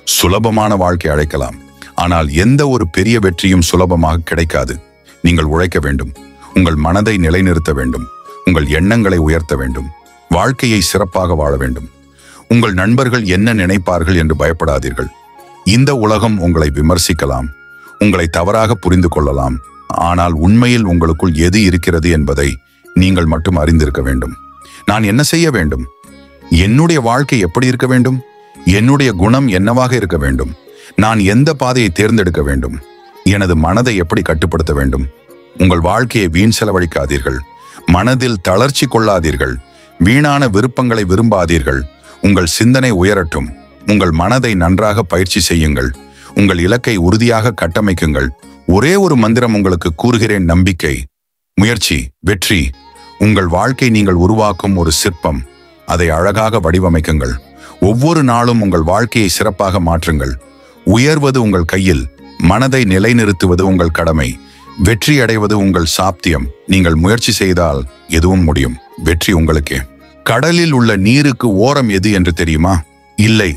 சுலபமான வாழ்க்கை அழைக்கலாம். ஆனால் எந்த ஒரு பெரிய வெற்றியும் சுலபமாக கிடைக்காது. நீங்கள் உழைக்க வேண்டும், உங்கள் மனதை நிலைநிறுத்த வேண்டும், உங்கள் எண்ணங்களை உயர்த்த வேண்டும், வாழ்க்கையை சிறப்பாக வாழ வேண்டும். உங்கள் நண்பர்கள் என்ன நினைப்பார்கள் என்று பயப்படாதீர்கள். இந்த உலகம் உங்களை விமர்சிக்கலாம், உங்களை தவறாக புரிந்து கொள்ளலாம். ஆனால் உண்மையில் உங்களுக்குள் எது இருக்கிறது என்பதை நீங்கள் மட்டும் அறிந்திருக்க வேண்டும். நான் என்ன செய்ய வேண்டும்? என்னுடைய வாழ்க்கை எப்படி இருக்க வேண்டும்? என்னுடைய குணம் என்னவாக இருக்க வேண்டும்? நான் எந்த பாதையை தேர்ந்தெடுக்க வேண்டும்? எனது மனதை எப்படி கட்டுப்படுத்த வேண்டும்? உங்கள் வாழ்க்கையை வீண் செலவழிக்காதீர்கள். மனதில் தளர்ச்சி கொள்ளாதீர்கள். வீணான விருப்பங்களை விரும்பாதீர்கள். உங்கள் சிந்தனை உயரட்டும். உங்கள் மனதை நன்றாக பயிற்சி செய்யுங்கள். உங்கள் இலக்கை உறுதியாக கட்டமைக்குங்கள். ஒரே ஒரு மந்திரம் உங்களுக்கு கூறுகிறேன்: நம்பிக்கை, முயற்சி, வெற்றி. உங்கள் வாழ்க்கை நீங்கள் உருவாக்கும் ஒரு சிற்பம். அதை அழகாக வடிவமைக்குங்கள். ஒவ்வொரு நாளும் உங்கள் வாழ்க்கையை சிறப்பாக மாற்றுங்கள். உயர்வது உங்கள் கையில், மனதை நிலைநிறுத்துவது உங்கள் கடமை, வெற்றி அடைவது உங்கள் சாத்தியம். நீங்கள் முயற்சி செய்தால் எதுவும் முடியும். வெற்றி உங்களுக்கே. கடலில் உள்ள நீருக்கு ஓரம் எது என்று தெரியுமா? இல்லை,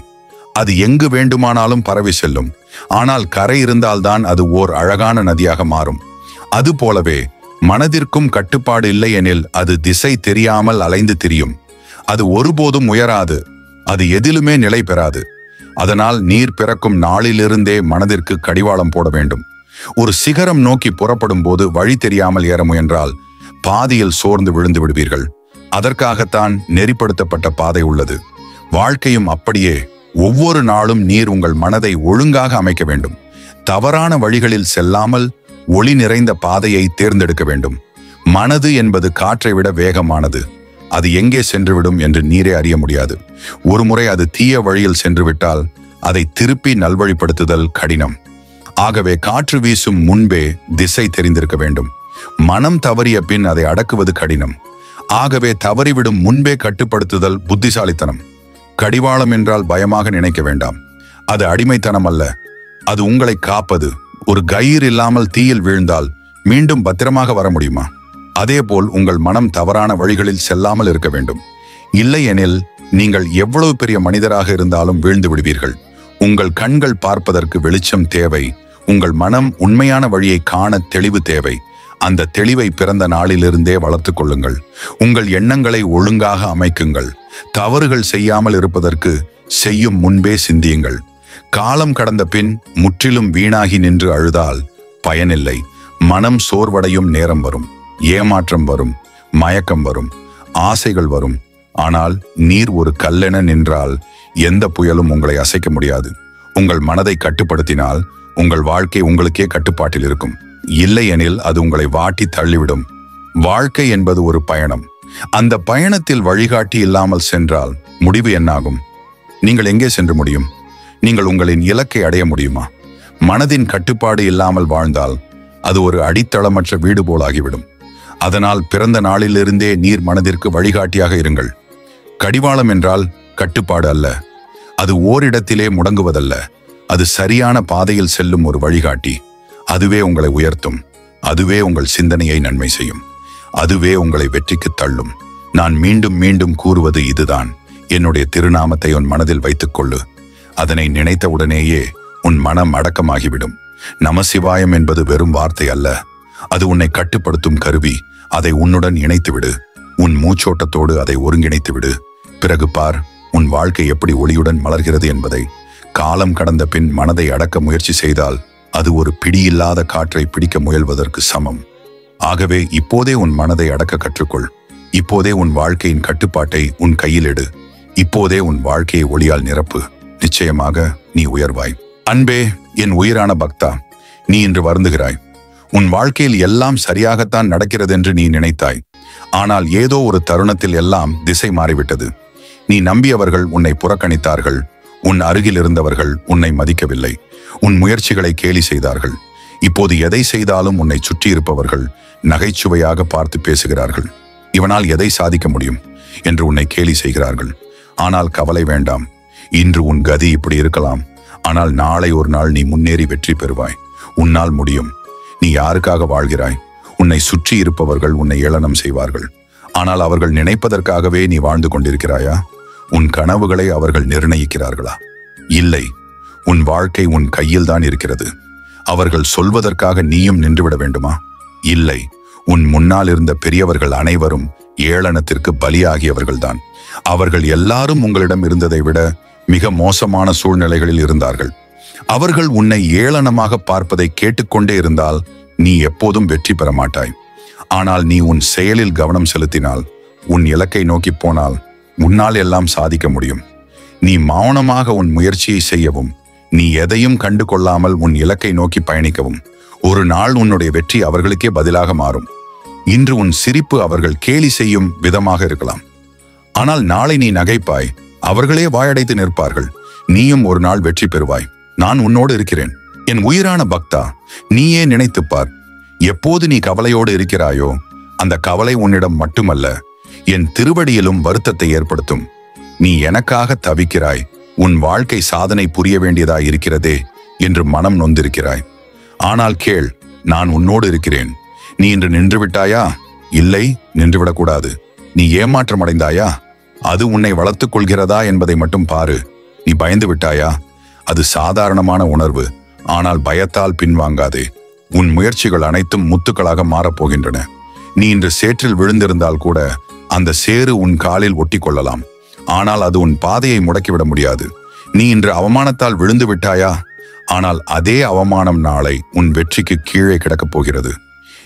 அது எங்கு வேண்டுமானாலும் பரவி செல்லும். ஆனால் கரை இருந்தால்தான் அது ஓர் அழகான நதியாக மாறும். அது போலவே மனதிற்கும் கட்டுப்பாடு இல்லை எனில் அது திசை தெரியாமல் அலைந்து திரியும். அது ஒருபோதும் உயராது, அது எதிலுமே நிலை பெறாது. அதனால் நீர் பிறக்கும் நாளிலிருந்தே மனதிற்கு கடிவாளம் போட வேண்டும். ஒரு சிகரம் நோக்கி புறப்படும் போது வழி தெரியாமல் ஏற முயன்றால் பாதியில் சோர்ந்து விழுந்து விடுவீர்கள். அதற்காகத்தான் நெறிப்படுத்தப்பட்ட பாதை உள்ளது. வாழ்க்கையும் அப்படியே. ஒவ்வொரு நாளும் நீர் உங்கள் மனதை ஒழுங்காக அமைக்க வேண்டும். தவறான வழிகளில் செல்லாமல் ஒளி நிறைந்த பாதையை தேர்ந்தெடுக்க வேண்டும். மனது என்பது காற்றை விட வேகமானது. அது எங்கே சென்றுவிடும் என்று நீரே அறிய முடியாது. ஒருமுறை அது தீய வழியில் சென்றுவிட்டால் அதை திருப்பி நல்வழிப்படுத்துதல் கடினம். ஆகவே காற்று வீசும் முன்பே திசை தெரிந்திருக்க வேண்டும். மனம் தவறிய பின் அதை அடக்குவது கடினம். ஆகவே தவறிவிடும் முன்பே கட்டுப்படுத்துதல் புத்திசாலித்தனம். கடிவாளம் என்றால் பயமாக நினைக்க வேண்டாம். அது அடிமைத்தனம் அல்ல, அது உங்களை காப்பது. ஒரு கயிறு இல்லாமல் தீயில் வீழ்ந்தால் மீண்டும் பத்திரமாக வர முடியுமா? அதேபோல் உங்கள் மனம் தவறான வழிகளில் செல்லாமல் இருக்க வேண்டும். இல்லையெனில் நீங்கள் எவ்வளவு பெரிய மனிதராக இருந்தாலும் வீழ்ந்து விடுவீர்கள். உங்கள் கண்கள் பார்ப்பதற்கு வெளிச்சம் தேவை. உங்கள் மனம் உண்மையான வழியை காண தெளிவு தேவை. அந்த தெளிவை பிறந்த நாளிலிருந்தே வளர்த்துக் கொள்ளுங்கள். உங்கள் எண்ணங்களை ஒழுங்காக அமைக்குங்கள். தவறுகள் செய்யாமல் இருப்பதற்கு செய்யும் முன்பே சிந்தியுங்கள். காலம் கடந்த பின் முற்றிலும் வீணாகி நின்று அழுதால் பயனில்லை. மனம் சோர்வடையும் நேரம் வரும். ஏமாற்றம் வரும், மயக்கம் வரும், ஆசைகள் வரும். ஆனால் நீர் ஒரு கல்லென நின்றால் எந்த புயலும் உங்களை அசைக்க முடியாது. உங்கள் மனதை கட்டுப்படுத்தினால் உங்கள் வாழ்க்கை உங்களுக்கே கட்டுப்பாட்டில் இருக்கும். இல்லையெனில் அது உங்களை வாட்டி தள்ளிவிடும். வாழ்க்கை என்பது ஒரு பயணம். அந்த பயணத்தில் வழிகாட்டி இல்லாமல் சென்றால் முடிவு என்னாகும்? நீங்கள் எங்கே சென்று முடியும்? நீங்கள் உங்களின் இலக்கை அடைய முடியுமா? மனதின் கட்டுப்பாடு இல்லாமல் வாழ்ந்தால் அது ஒரு அடித்தளமற்ற வீடு போலாகிவிடும். அதனால் பிறந்த நாளிலிருந்தே நீர் மனதிற்கு வழிகாட்டியாக இருங்கள். கடிவாளம் என்றால் கட்டுப்பாடு அல்ல, அது ஓரிடத்திலே முடங்குவதல்ல. அது சரியான பாதையில் செல்லும் ஒரு வழிகாட்டி. அதுவே உங்களை உயர்த்தும். அதுவே உங்கள் சிந்தனையை நன்மை செய்யும். அதுவே உங்களை வெற்றிக்கு தள்ளும். நான் மீண்டும் மீண்டும் கூறுவது இதுதான்: என்னுடைய திருநாமத்தை உன் மனதில் வைத்துக்கொள்ளு. அதனை நினைத்தவுடனேயே உன் மனம் அடக்கமாகிவிடும். நமசிவாயம் என்பது வெறும் வார்த்தை அல்ல, அது உன்னை கட்டுப்படுத்தும் கருவி. அதை உன்னுடன் இணைத்துவிடு. உன் மூச்சோட்டத்தோடு அதை ஒருங்கிணைத்து விடு. பிறகு பார் உன் வாழ்க்கை எப்படி ஒளியுடன் மலர்கிறது என்பதை. காலம் கடந்த பின் மனதை அடக்க முயற்சி செய்தால் அது ஒரு பிடியில்லாத காற்றை பிடிக்க முயல்வதற்கு சமம். ஆகவே இப்போதே உன் மனதை அடக்க கற்றுக்கொள். இப்போதே உன் வாழ்க்கையின் கட்டுப்பாட்டை உன் கையில் எடு. இப்போதே உன் வாழ்க்கையை ஒளியால் நிரப்பு. நிச்சயமாக நீ உயர்வாய். அன்பே, என் உயிரான பக்தா, நீ இன்று வருந்துகிறாய். உன் வாழ்க்கையில் எல்லாம் சரியாகத்தான் நடக்கிறது என்று நீ நினைத்தாய். ஆனால் ஏதோ ஒரு தருணத்தில் எல்லாம் திசை மாறிவிட்டது. நீ நம்பியவர்கள் உன்னை புறக்கணித்தார்கள். உன் அருகில் இருந்தவர்கள் உன்னை மதிக்கவில்லை. உன் முயற்சிகளை கேலி செய்தார்கள். இப்போது எதை செய்தாலும் உன்னை சுற்றி இருப்பவர்கள் நகைச்சுவையாக பார்த்து பேசுகிறார்கள். இவனால் எதை சாதிக்க முடியும் என்று உன்னை கேலி செய்கிறார்கள். ஆனால் கவலை வேண்டாம். இன்று உன் கதி இப்படி இருக்கலாம், ஆனால் நாளை ஒரு நாள் நீ முன்னேறி வெற்றி பெறுவாய். உன்னால் முடியும். நீ யாருக்காக வாழ்கிறாய்? உன்னை சுற்றி இருப்பவர்கள் உன்னை ஏளனம் செய்வார்கள். ஆனால் அவர்கள் நினைப்பதற்காகவே நீ வாழ்ந்து கொண்டிருக்கிறாயா? உன் கனவுகளை அவர்கள் நிர்ணயிக்கிறார்களா? இல்லை. உன் வாழ்க்கை உன் கையில்தான் இருக்கிறது. அவர்கள் சொல்வதற்காக நீயும் நின்றுவிட வேண்டுமா? இல்லை. உன் முன்னால் இருந்த பெரியவர்கள் அனைவரும் ஏளனத்திற்கு பலியாகியவர்கள்தான். அவர்கள் எல்லாரும் உங்களிடம் இருந்ததை விட மிக மோசமான சூழ்நிலைகளில் இருந்தார்கள். அவர்கள் உன்னை ஏளனமாக பார்ப்பதை கேட்டுக்கொண்டே இருந்தால் நீ எப்போதும் வெற்றி பெற மாட்டாய். ஆனால் நீ உன் செயலில் கவனம் செலுத்தினால், உன் இலக்கை நோக்கி போனால் உன்னால் எல்லாம் சாதிக்க முடியும். நீ மௌனமாக உன் முயற்சியை செய்யவும், நீ எதையும் கண்டு கொள்ளாமல் உன் இலக்கை நோக்கி பயணிக்கவும் ஒரு நாள் உன்னுடைய வெற்றி அவர்களுக்கே பதிலாக மாறும். இன்று உன் சிரிப்பு அவர்கள் கேலி செய்யும் விதமாக இருக்கலாம். ஆனால் நாளை நீ நகைப்பாய், அவர்களே வாயடைத்து நிற்பார்கள். நீயும் ஒரு நாள் வெற்றி பெறுவாய். நான் உன்னோடு இருக்கிறேன். என் உயிரான பக்தா, நீயே நினைத்துப்பார். எப்போது நீ கவலையோடு இருக்கிறாயோ, அந்த கவலை உன்னிடம் மட்டுமல்ல, என் திருவடியிலும் வருத்தத்தை ஏற்படுத்தும். நீ எனக்காக தவிக்கிறாய், உன் வாழ்க்கை சாதனை புரிய வேண்டியதாய் இருக்கிறதே என்று மனம் நொந்திருக்கிறாய். ஆனால் கேள், நான் உன்னோடு இருக்கிறேன். நீ இன்று நின்று விட்டாயா? இல்லை, நின்றுவிடக்கூடாது. நீ ஏமாற்றம் அடைந்தாயா? அது உன்னை வளர்த்துக் கொள்கிறதா என்பதை மட்டும் பாரு. நீ பயந்து விட்டாயா? அது சாதாரணமான உணர்வு. ஆனால் பயத்தால் பின்வாங்காதே. உன் முயற்சிகள் அனைத்தும் முத்துக்களாக மாறப்போகின்றன. நீ இன்று சேற்றில் விழுந்திருந்தால் கூட அந்த சேறு உன் காலில் ஒட்டி கொள்ளலாம். ஆனால் அது உன் பாதையை முடக்கிவிட முடியாது. நீ இன்று அவமானத்தால் விழுந்து விட்டாயா? ஆனால் அதே அவமானம் நாளை உன் வெற்றிக்கு கீழே கிடக்கப் போகிறது.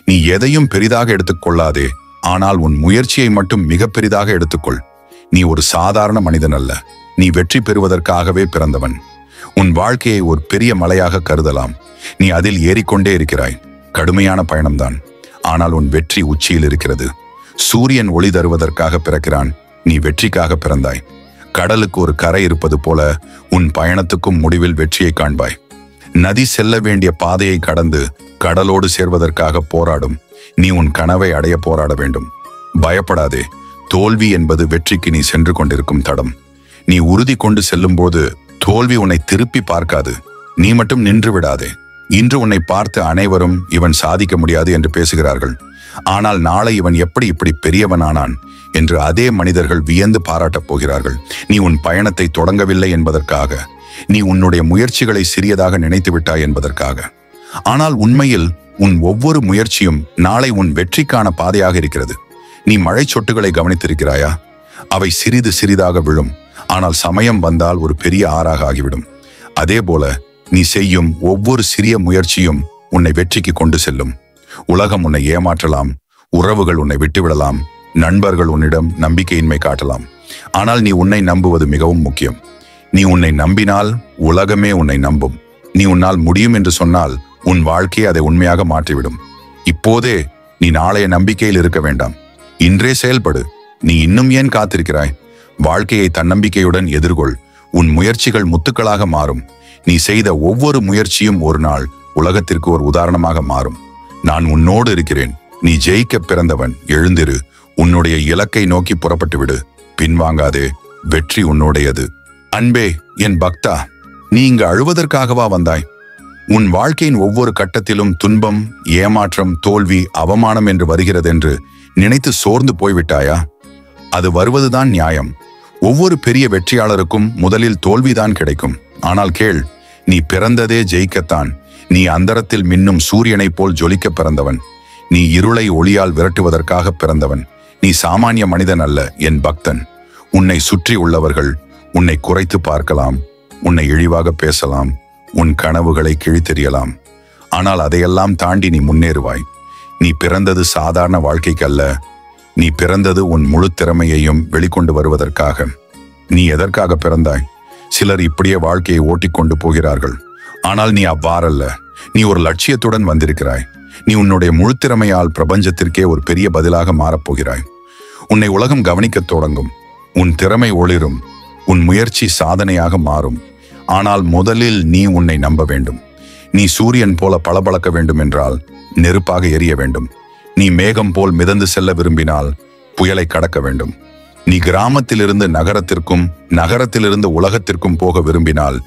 நீ எதையும் பெரிதாக எடுத்துக்கொள்ளாதே, ஆனால் உன் முயற்சியை மட்டும் மிக பெரிதாக எடுத்துக்கொள். நீ ஒரு சாதாரண மனிதன் அல்ல. நீ வெற்றி பெறுவதற்காகவே பிறந்தவன். உன் வாழ்க்கையை ஒரு பெரிய மலையாக கருதலாம். நீ அதில் ஏறிக்கொண்டே இருக்கிறாய். கடுமையான பயணம்தான். ஆனால் உன் வெற்றி உச்சியில் இருக்கிறது. சூரியன் ஒளி தருவதற்காக பிறக்கிறான். நீ வெற்றிக்காக பிறந்தாய். கடலுக்கு ஒரு கரை இருப்பது போல உன் பயணத்துக்கும் முடிவில் வெற்றியை காண்பாய். நதி செல்ல வேண்டிய பாதையை கடந்து கடலோடு சேர்வதற்காக போராடும். நீ உன் கனவை அடைய போராட வேண்டும். பயப்படாதே. தோல்வி என்பது வெற்றிக்கு நீ சென்று கொண்டிருக்கும் தடம். நீ உறுதி கொண்டு செல்லும் போது தோல்வி உன்னை திருப்பி பார்க்காது. நீ மட்டும் நின்று விடாதே. இன்று உன்னை பார்த்து அனைவரும் இவன் சாதிக்க முடியாது என்று பேசுகிறார்கள். ஆனால் நாளை இவன் எப்படி இப்படி பெரியவனானான் என்று அதே மனிதர்கள் வியந்து பாராட்டப் போகிறார்கள். நீ உன் பயணத்தை தொடங்கவில்லை என்பதற்காக, நீ உன்னுடைய முயற்சிகளை சிறியதாக நினைத்து விட்டாய் என்பதற்காக. ஆனால் உண்மையில் உன் ஒவ்வொரு முயற்சியும் நாளை உன் வெற்றிக்கான பாதையாக இருக்கிறது. நீ மழை சொட்டுகளை கவனித்திருக்கிறாயா? அவை சிறிது சிறிதாக விழும். ஆனால் சமயம் வந்தால் ஒரு பெரிய ஆறாக ஆகிவிடும். அதே போல நீ செய்யும் ஒவ்வொரு சிறிய முயற்சியும் உன்னை வெற்றிக்கு கொண்டு செல்லும். உலகம் உன்னை ஏமாற்றலாம், உறவுகள் உன்னை விட்டுவிடலாம், நண்பர்கள் உன்னிடம் நம்பிக்கையின்மை காட்டலாம். ஆனால் நீ உன்னை நம்புவது மிகவும் முக்கியம். நீ உன்னை நம்பினால் உலகமே உன்னை நம்பும். நீ உன்னால் முடியும் என்று சொன்னால் உன் வாழ்க்கையை அதை உண்மையாக மாற்றிவிடும். இப்போதே நீ நாளைய நம்பிக்கையில் இருக்க வேண்டாம். இன்றே செயல்படு. நீ இன்னும் ஏன் காத்திருக்கிறாய்? வாழ்க்கையை தன்னம்பிக்கையுடன் எதிர்கொள். உன் முயற்சிகள் முத்துக்களாக மாறும். நீ செய்த ஒவ்வொரு முயற்சியும் ஒரு நாள் உலகத்திற்கு ஒரு உதாரணமாக மாறும். நான் உன்னோடு இருக்கிறேன். நீ ஜெயிக்க பிறந்தவன். எழுந்திரு. உன்னுடைய இலக்கை நோக்கி புறப்பட்டு விடு. பின்வாங்காதே. வெற்றி உன்னுடையது. அன்பே, என் பக்தா, நீ இங்கு அழுவதற்காகவா வந்தாய்? உன் வாழ்க்கையின் ஒவ்வொரு கட்டத்திலும் துன்பம், ஏமாற்றம், தோல்வி, அவமானம் என்று வருகிறது என்று நினைத்து சோர்ந்து போய்விட்டாயா? அது வருவதுதான் நியாயம். ஒவ்வொரு பெரிய வெற்றியாளருக்கும் முதலில் தோல்விதான் கிடைக்கும். ஆனால் கேள், நீ பிறந்ததே ஜெயிக்கத்தான். நீ அந்தரத்தில் மின்னும் சூரியனைப் போல் ஜொலிக்க பிறந்தவன். நீ இருளை ஒளியால் விரட்டுவதற்காக பிறந்தவன். நீ சாமானிய மனிதன் அல்ல, என் பக்தன். உன்னை சுற்றி உள்ளவர்கள் உன்னை குறைத்து பார்க்கலாம், உன்னை இழிவாக பேசலாம், உன் கனவுகளை கிழித்தெறியலாம். ஆனால் அதையெல்லாம் தாண்டி நீ முன்னேறுவாய். நீ பிறந்தது சாதாரண வாழ்க்கைக்கு அல்ல. நீ பிறந்தது உன் முழு திறமையையும் வெளிக்கொண்டு வருவதற்காக. நீ எதற்காக பிறந்தாய்? சிலர் இப்படியே வாழ்க்கையை ஓட்டிக்கொண்டு போகிறார்கள். ஆனால் நீ அவ்வாறல்ல. நீ ஒரு லட்சியத்துடன் வந்திருக்கிறாய். நீ உன்னுடைய முழு திறமையால் பிரபஞ்சத்திற்கே ஒரு பெரிய பதிலாக மாறப்போகிறாய். உன்னை உலகம் கவனிக்கத் தொடங்கும். உன் திறமை ஒளிரும். உன் முயற்சி சாதனையாக மாறும். ஆனால் முதலில் நீ உன்னை நம்ப வேண்டும். நீ சூரியன் போல பளபளக்க வேண்டும் என்றால் நெருப்பாக எரிய வேண்டும். நீ மேகம் போல் மிதந்து செல்ல விரும்பினால் புயலை கடக்க வேண்டும். நீ கிராமத்திலிருந்து நகரத்திற்கும், நகரத்திலிருந்து உலகத்திற்கும் போக விரும்பினால்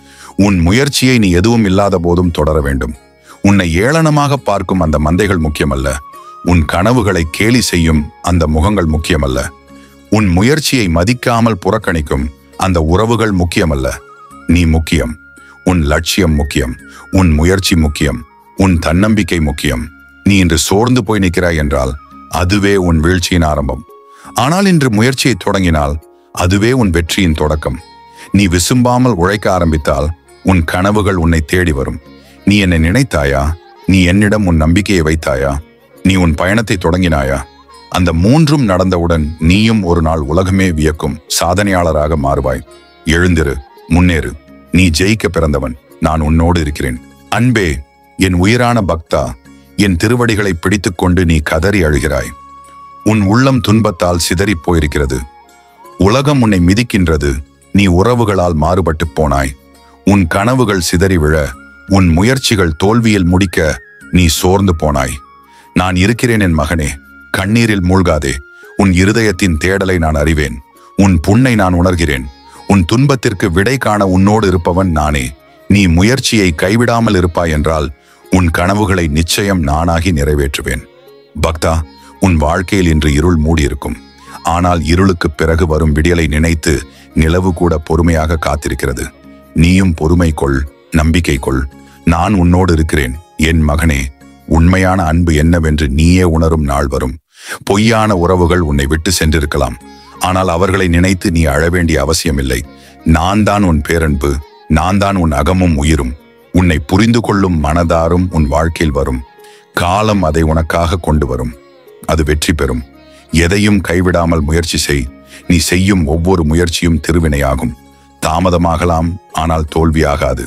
உன் முயற்சியை நீ எதுவும் இல்லாத போதும் தொடர வேண்டும். உன்னை ஏளனமாக பார்க்கும் அந்த மந்தைகள் முக்கியமல்ல. உன் கனவுகளை கேலி செய்யும் அந்த முகங்கள் முக்கியமல்ல. உன் முயற்சியை மதிக்காமல் புறக்கணிக்கும் அந்த உறவுகள் முக்கியமல்ல. நீ முக்கியம். உன் லட்சியம் முக்கியம். உன் முயற்சி முக்கியம். உன் தன்னம்பிக்கை முக்கியம். நீ இன்று சோர்ந்து போய் நிற்கிறாய் என்றால் அதுவே உன் வீழ்ச்சியின் ஆரம்பம். ஆனால் இன்று முயற்சியை தொடங்கினால் அதுவே உன் வெற்றியின் தொடக்கம். நீ விசும்பாமல் உழைக்க ஆரம்பித்தால் உன் கனவுகள் உன்னை தேடி வரும். நீ என்னை நினைத்தாயா? நீ என்னிடம் உன் நம்பிக்கையை வைத்தாயா? நீ உன் பயணத்தை தொடங்கினாயா? அந்த மூன்றும் நடந்தவுடன் நீயும் ஒரு நாள் உலகமே வியக்கும் சாதனையாளராக மாறுவாய். எழுந்திரு, முன்னேறு. நீ ஜெயிக்க பிறந்தவன். நான் உன்னோடு இருக்கிறேன். அன்பே, என் உயிரான பக்தா, என் திருவடிகளை பிடித்துக்கொண்டு நீ கதறி அழுகிறாய். உன் உள்ளம் துன்பத்தால் சிதறி போயிருக்கிறது. உலகம் உன்னை மிதிக்கின்றது. நீ உறவுகளால் மாறுபட்டு போனாய். உன் கனவுகள் சிதறி விழ, உன் முயற்சிகள் தோல்வியில் முடிக்க நீ சோர்ந்து போனாய். நான் இருக்கிறேன் என் மகனே. கண்ணீரில் மூழ்காதே. உன் இருதயத்தின் தேடலை நான் அறிவேன். உன் புண்ணை நான் உணர்கிறேன். உன் துன்பத்திற்கு விடை காண உன்னோடு இருப்பவன் நானே. நீ முயற்சியை கைவிடாமல் இருப்பாய் என்றால் உன் கனவுகளை நிச்சயம் நானாகி நிறைவேற்றுவேன். பக்தா, உன் வாழ்க்கையில் இன்று இருள் மூடியிருக்கும். ஆனால் இருளுக்கு பிறகு வரும் விடியலை நினைத்து நிலவு கூட பொறுமையாக காத்திருக்கிறது. நீயும் பொறுமை கொள், நம்பிக்கை கொள். நான் உன்னோடு இருக்கிறேன் என் மகனே. உண்மையான அன்பு என்னவென்று நீயே உணரும் நாள் வரும். பொய்யான உறவுகள் உன்னை விட்டு சென்றிருக்கலாம். ஆனால் அவர்களை நினைத்து நீ அழ வேண்டிய அவசியமில்லை. நான் தான் உன் பேரன்பு. நான் தான் உன் அகமும் உயிரும். உன்னை புரிந்து கொள்ளும் மனதாரும் உன் வாழ்க்கையில் வரும். காலம் அதை உனக்காக கொண்டு வரும். அது வெற்றி பெறும். எதையும் கைவிடாமல் முயற்சி செய். நீ செய்யும் ஒவ்வொரு முயற்சியும் திருவினையாகும். தாமதமாகலாம், ஆனால் தோல்வியாகாது.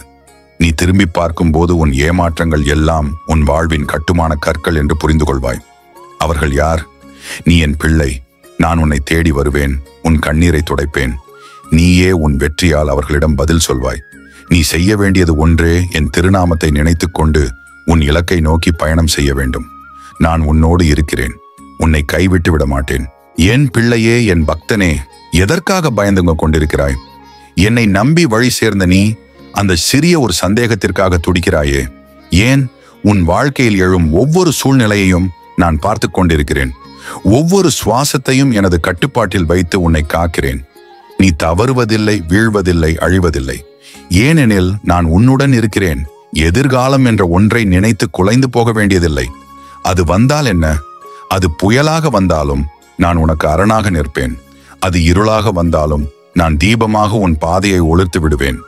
நீ திரும்பி பார்க்கும் போது உன் ஏமாற்றங்கள் எல்லாம் உன் வாழ்வின் கட்டுமான கற்கள் என்று புரிந்து கொள்வாய். அவர்கள் யார்? நீ என் பிள்ளை. நான் உன்னை தேடி வருவேன். உன் கண்ணீரை துடைப்பேன். நீயே உன் வெற்றியால் அவர்களிடம் பதில் சொல்வாய். நீ செய்ய வேண்டியது ஒன்றே, என் திருநாமத்தை நினைத்துக் கொண்டு உன் இலக்கை நோக்கி பயணம் செய்ய வேண்டும். நான் உன்னோடு இருக்கிறேன். உன்னை கைவிட்டு விட மாட்டேன். என் பிள்ளையே, என் பக்தனே, எதற்காக பயந்துங்க கொண்டிருக்கிறாய்? என்னை நம்பி வழி சேர்ந்த நீ அந்த சிறிய ஒரு சந்தேகத்திற்காக துடிக்கிறாயே. ஏன்? உன் வாழ்க்கையில் எழும் ஒவ்வொரு சூழ்நிலையையும் நான் பார்த்து கொண்டிருக்கிறேன். ஒவ்வொரு சுவாசத்தையும் எனது கட்டுப்பாட்டில் வைத்து உன்னை காக்கிறேன். நீ தவறுவதில்லை, வீழ்வதில்லை, அழிவதில்லை. ஏனெனில் நான் உன்னுடன் இருக்கிறேன். எதிர்காலம் என்ற ஒன்றை நினைத்து குலைந்து போக வேண்டியதில்லை. அது வந்தால் என்ன? அது புயலாக வந்தாலும் நான் உனக்கு அரணாக நிற்பேன். அது இருளாக வந்தாலும் நான் தீபமாக உன் பாதையை ஒளிர்த்து விடுவேன்.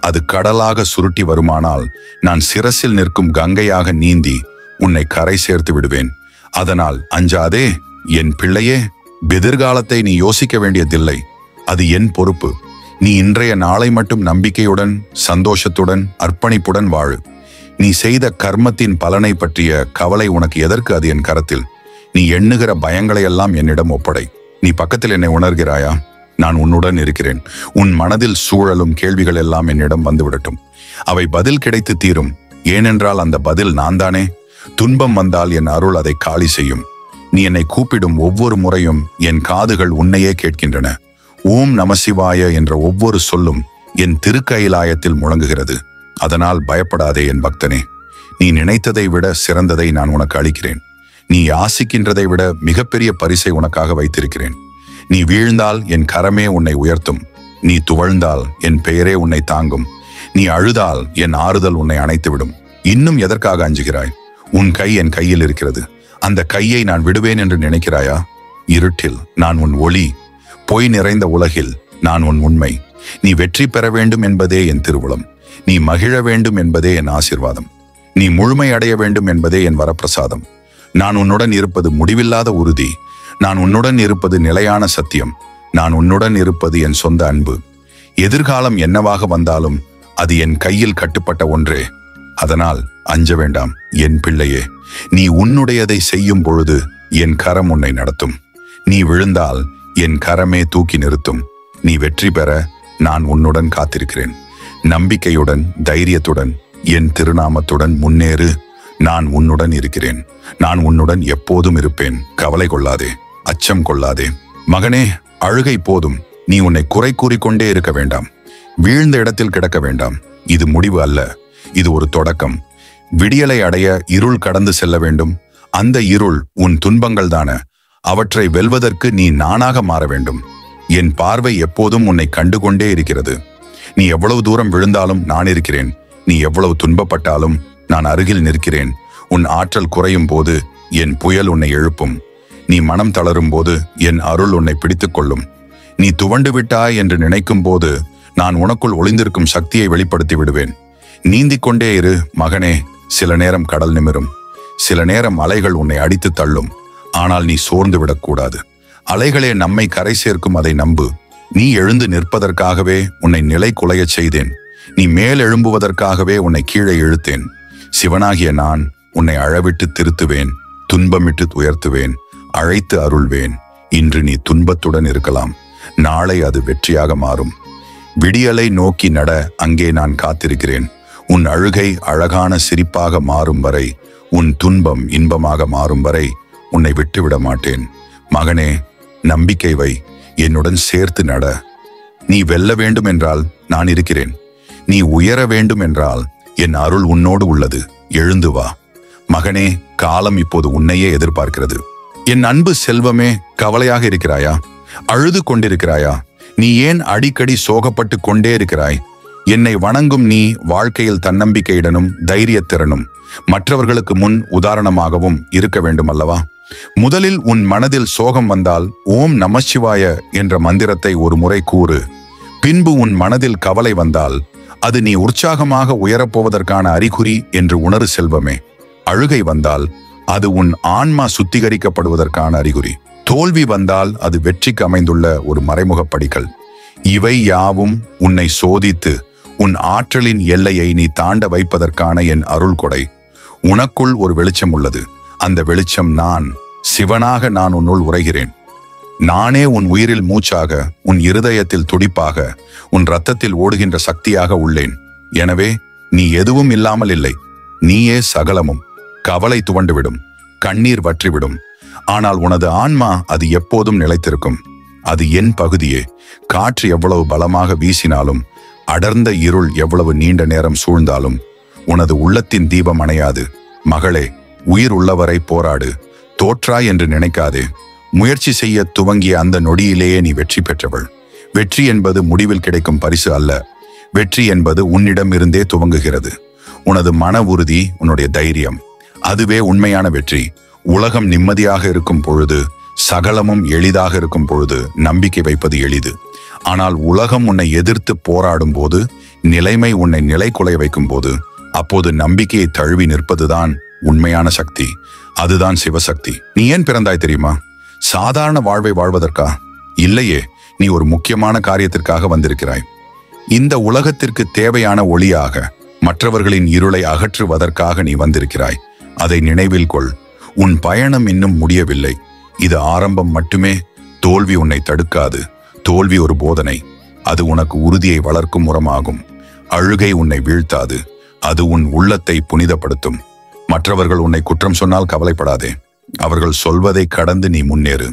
அது கடலாக சுருட்டி வருமானால் நான் சிரசில் நிற்கும் கங்கையாக நீந்தி உன்னை கரை சேர்த்து விடுவேன். அதனால் அஞ்சாதே என் பிள்ளையே. எதிர்காலத்தை நீ யோசிக்க வேண்டியதில்லை. அது என் பொறுப்பு. நீ இன்றைய நாளை மட்டும் நம்பிக்கையுடன், சந்தோஷத்துடன், அர்ப்பணிப்புடன் வாழு. நீ செய்த கர்மத்தின் பலனை பற்றிய கவலை உனக்கு எதற்கு? அது என் கரத்தில். நீ எண்ணுகிற பயங்களையெல்லாம் என்னிடம் ஒப்படை. நீ பக்கத்தில் என்னை உணர்கிறாயா? நான் உன்னுடன் இருக்கிறேன். உன் மனதில் சூழலும் கேள்விகள் எல்லாம் என்னிடம் வந்துவிடட்டும். அவை பதில் கிடைத்து தீரும். ஏனென்றால் அந்த பதில் நான் தானே. துன்பம் வந்தால் என் அருள் அதை காலி செய்யும். நீ என்னை கூப்பிடும் ஒவ்வொரு முறையும் என் காதுகள் உன்னையே கேட்கின்றன. ஓம் நமசிவாய என்ற ஒவ்வொரு சொல்லும் என் திருக்கைலாயத்தில் முழங்குகிறது. அதனால் பயப்படாதே என் பக்தனே. நீ நினைத்ததை விட சிறந்ததை நான் உனக்கு அளிக்கிறேன். நீ யாசிக்கின்றதை விட மிகப்பெரிய பரிசை உனக்காக வைத்திருக்கிறேன். நீ வீழ்ந்தால் என் கரமே உன்னை உயர்த்தும். நீ துவழ்ந்தால் என் பெயரே உன்னை தாங்கும். நீ அழுதால் என் ஆறுதல் உன்னை அணைத்துவிடும். இன்னும் எதற்காக அஞ்சுகிறாய்? உன் கை என் கையில் இருக்கிறது. அந்த கையை நான் விடுவேன் என்று நினைக்கிறாயா? இருட்டில் நான் உன் ஒளி. பொய் நிறைந்த உலகில் நான் உன் உண்மை. நீ வெற்றி பெற வேண்டும் என்பதே என் திருவுளம். நீ மகிழ வேண்டும் என்பதே என் ஆசீர்வாதம். நீ முழுமை அடைய வேண்டும் என்பதே என் வரப்பிரசாதம். நான் உன்னுடன் இருப்பது முடிவில்லாத உறுதி. நான் உன்னுடன் இருப்பது நிலையான சத்தியம். நான் உன்னுடன் இருப்பது என் சொந்த அன்பு. எதிர்காலம் என்னவாக வந்தாலும் அது என் கையில் கட்டுப்பட்ட ஒன்றே. அதனால் அஞ்ச வேண்டாம் என் பிள்ளையே. நீ உன்னுடையதை செய்யும் பொழுது என் கரம் உன்னை நடத்தும். நீ விழுந்தால் என் கரமே தூக்கி நிறுத்தும். நீ வெற்றி பெற நான் உன்னுடன் காத்திருக்கிறேன். நம்பிக்கையுடன், தைரியத்துடன், என் திருநாமத்துடன் முன்னேறு. நான் உன்னுடன் இருக்கிறேன். நான் உன்னுடன் எப்போதும் இருப்பேன். கவலை கொள்ளாதே, அச்சம் கொள்ளாதே. மகனே, அழுகை போதும். நீ உன்னை குறை கூறிக்கொண்டே இருக்க வேண்டாம். வீழ்ந்த இடத்தில் கிடக்க வேண்டாம். இது முடிவு அல்ல, இது ஒரு தொடக்கம். விடியலை அடைய இருள் கடந்து செல்ல வேண்டும். அந்த இருள் உன் துன்பங்கள் தான. அவற்றை வெல்வதற்கு நீ நானாக மாற வேண்டும். என் பார்வை எப்போதும் உன்னை கண்டுகொண்டே இருக்கிறது. நீ எவ்வளவு தூரம் விழுந்தாலும் நான் இருக்கிறேன். நீ எவ்வளவு துன்பப்பட்டாலும் நான் அருகில் நிற்கிறேன். உன் ஆற்றல் குறையும் போது என் புயல் உன்னை எழுப்பும். நீ மனம் தளரும் போது என் அருள் உன்னை பிடித்துக் கொள்ளும். நீ துவண்டு விட்டாய் என்று நினைக்கும் போது நான் உனக்குள் ஒளிந்திருக்கும் சக்தியை வெளிப்படுத்தி விடுவேன். நீந்திக் கொண்டே இரு மகனே. சில நேரம் கடல் நிமிரும், சில நேரம் அலைகள் உன்னை அடித்து தள்ளும். ஆனால் நீ சோர்ந்து விடக்கூடாது. அலைகளே நம்மை கரை சேர்க்கும், அதை நம்பு. நீ எழுந்து நிற்பதற்காகவே உன்னை நிலை குலையச் செய்தேன். நீ மேல் எழும்புவதற்காகவே உன்னை கீழே இழுத்தேன். சிவனாகிய நான் உன்னை அழவிட்டு திருத்துவேன், துன்பமிட்டு உயர்த்துவேன், அழைத்து அருள்வேன். இன்று நீ துன்பத்துடன் இருக்கலாம், நாளை அது வெற்றியாக மாறும். விடியலை நோக்கி நட, அங்கே நான் காத்திருக்கிறேன். உன் அழுகை அழகான சிரிப்பாக மாறும் வரை, உன் துன்பம் இன்பமாக மாறும் வரை உன்னை விட்டுவிட மாட்டேன். மகனே, நம்பிக்கை வை, என்னுடன் சேர்த்து நட. நீ வெல்ல வேண்டும் என்றால் நான் இருக்கிறேன். நீ உயர வேண்டும் என்றால் என் அருள் உன்னோடு உள்ளது. எழுந்து வா மகனே. காலம் இப்போது உன்னையே எதிர்பார்க்கிறது. என் அன்பு செல்வமே, கவலையாக இருக்கிறாயா? அழுது கொண்டிருக்கிறாயா? நீ ஏன் அடிக்கடி சோகப்பட்டு கொண்டே இருக்கிறாய்? என்னை வணங்கும் நீ வாழ்க்கையில் தன்னம்பிக்கையுடனும் தைரியத்திறனும் மற்றவர்களுக்கு முன் உதாரணமாகவும் இருக்க வேண்டும் அல்லவா? முதலில் உன் மனதில் சோகம் வந்தால் ஓம் நமசிவாய என்ற மந்திரத்தை ஒரு முறை கூறு. பின்பு உன் மனதில் கவலை வந்தால் அது நீ உற்சாகமாக உயரப்போவதற்கான அறிகுறி என்று உணரு செல்வமே. அழுகை வந்தால் அது உன் ஆன்மா சுத்திகரிக்கப்படுவதற்கான அறிகுறி. தோல்வி வந்தால் அது வெற்றிக்கு அமைந்துள்ள ஒரு மறைமுக படிக்கல். இவை யாவும் உன்னை சோதித்து உன் ஆற்றலின் எல்லையை நீ தாண்ட வைப்பதற்கான என் அருள் கொடை. உனக்குள் ஒரு வெளிச்சம் உள்ளது. அந்த வெளிச்சம் நான், சிவனாக நான் உன்னுள் உரைகிறேன். நானே உன் உயிரில் மூச்சாக, உன் இருதயத்தில் துடிப்பாக, உன் இரத்தத்தில் ஓடுகின்ற சக்தியாக உள்ளேன். எனவே நீ எதுவும் இல்லாமல் இல்லை. நீயே சகலமும். கவலை துவண்டுவிடும், கண்ணீர் வற்றிவிடும். ஆனால் உனது ஆன்மா அது எப்போதும் நிலைத்திருக்கும். அது என் பகுதியே. காற்று எவ்வளவு பலமாக வீசினாலும், அடர்ந்த இருள் எவ்வளவு நீண்ட நேரம் சூழ்ந்தாலும் உனது உள்ளத்தின் தீபம் அணையாது. மகளே, உயிர் உள்ளவரை போராடு. தோற்றாய் என்று நினைக்காதே. முயற்சி செய்ய துவங்கிய அந்த நொடியிலேயே நீ வெற்றி பெற்றவள். வெற்றி என்பது முடிவில் கிடைக்கும் பரிசு அல்ல. வெற்றி என்பது உன்னிடம் இருந்தே துவங்குகிறது. உனது மன உறுதி, உன்னுடைய தைரியம், அதுவே உண்மையான வெற்றி. உலகம் நிம்மதியாக இருக்கும் பொழுது, சகலமும் எளிதாக இருக்கும் பொழுது நம்பிக்கை வைப்பது எளிது. ஆனால் உலகம் உன்னை எதிர்த்து போராடும் போது, நிலைமை உன்னை நிலை குலைய வைக்கும் போது, அப்போது நம்பிக்கையை தழுவி நிற்பதுதான் உண்மையான சக்தி. அதுதான் சிவசக்தி. நீ ஏன் பிறந்தாய் தெரியுமா? சாதாரண வாழ்வை வாழ்வதற்கா? இல்லையே. நீ ஒரு முக்கியமான காரியத்திற்காக வந்திருக்கிறாய். இந்த உலகத்திற்கு தேவையான ஒளியாக, மற்றவர்களின் இருளை அகற்றுவதற்காக நீ வந்திருக்கிறாய். அதை நினைவில் கொள். உன் பயணம் இன்னும் முடியவில்லை. இது ஆரம்பம் மட்டுமே. தோல்வி உன்னை தடுக்காது. தோல்வி ஒரு போதனை. அது உனக்கு உறுதியை வளர்க்கும் உரமாகும். அழுகை உன்னை வீழ்த்தாது. அது உன் உள்ளத்தை புனிதப்படுத்தும். மற்றவர்கள் உன்னை குற்றம் சொன்னால் கவலைப்படாதே. அவர்கள் சொல்வதை கடந்து நீ முன்னேறு.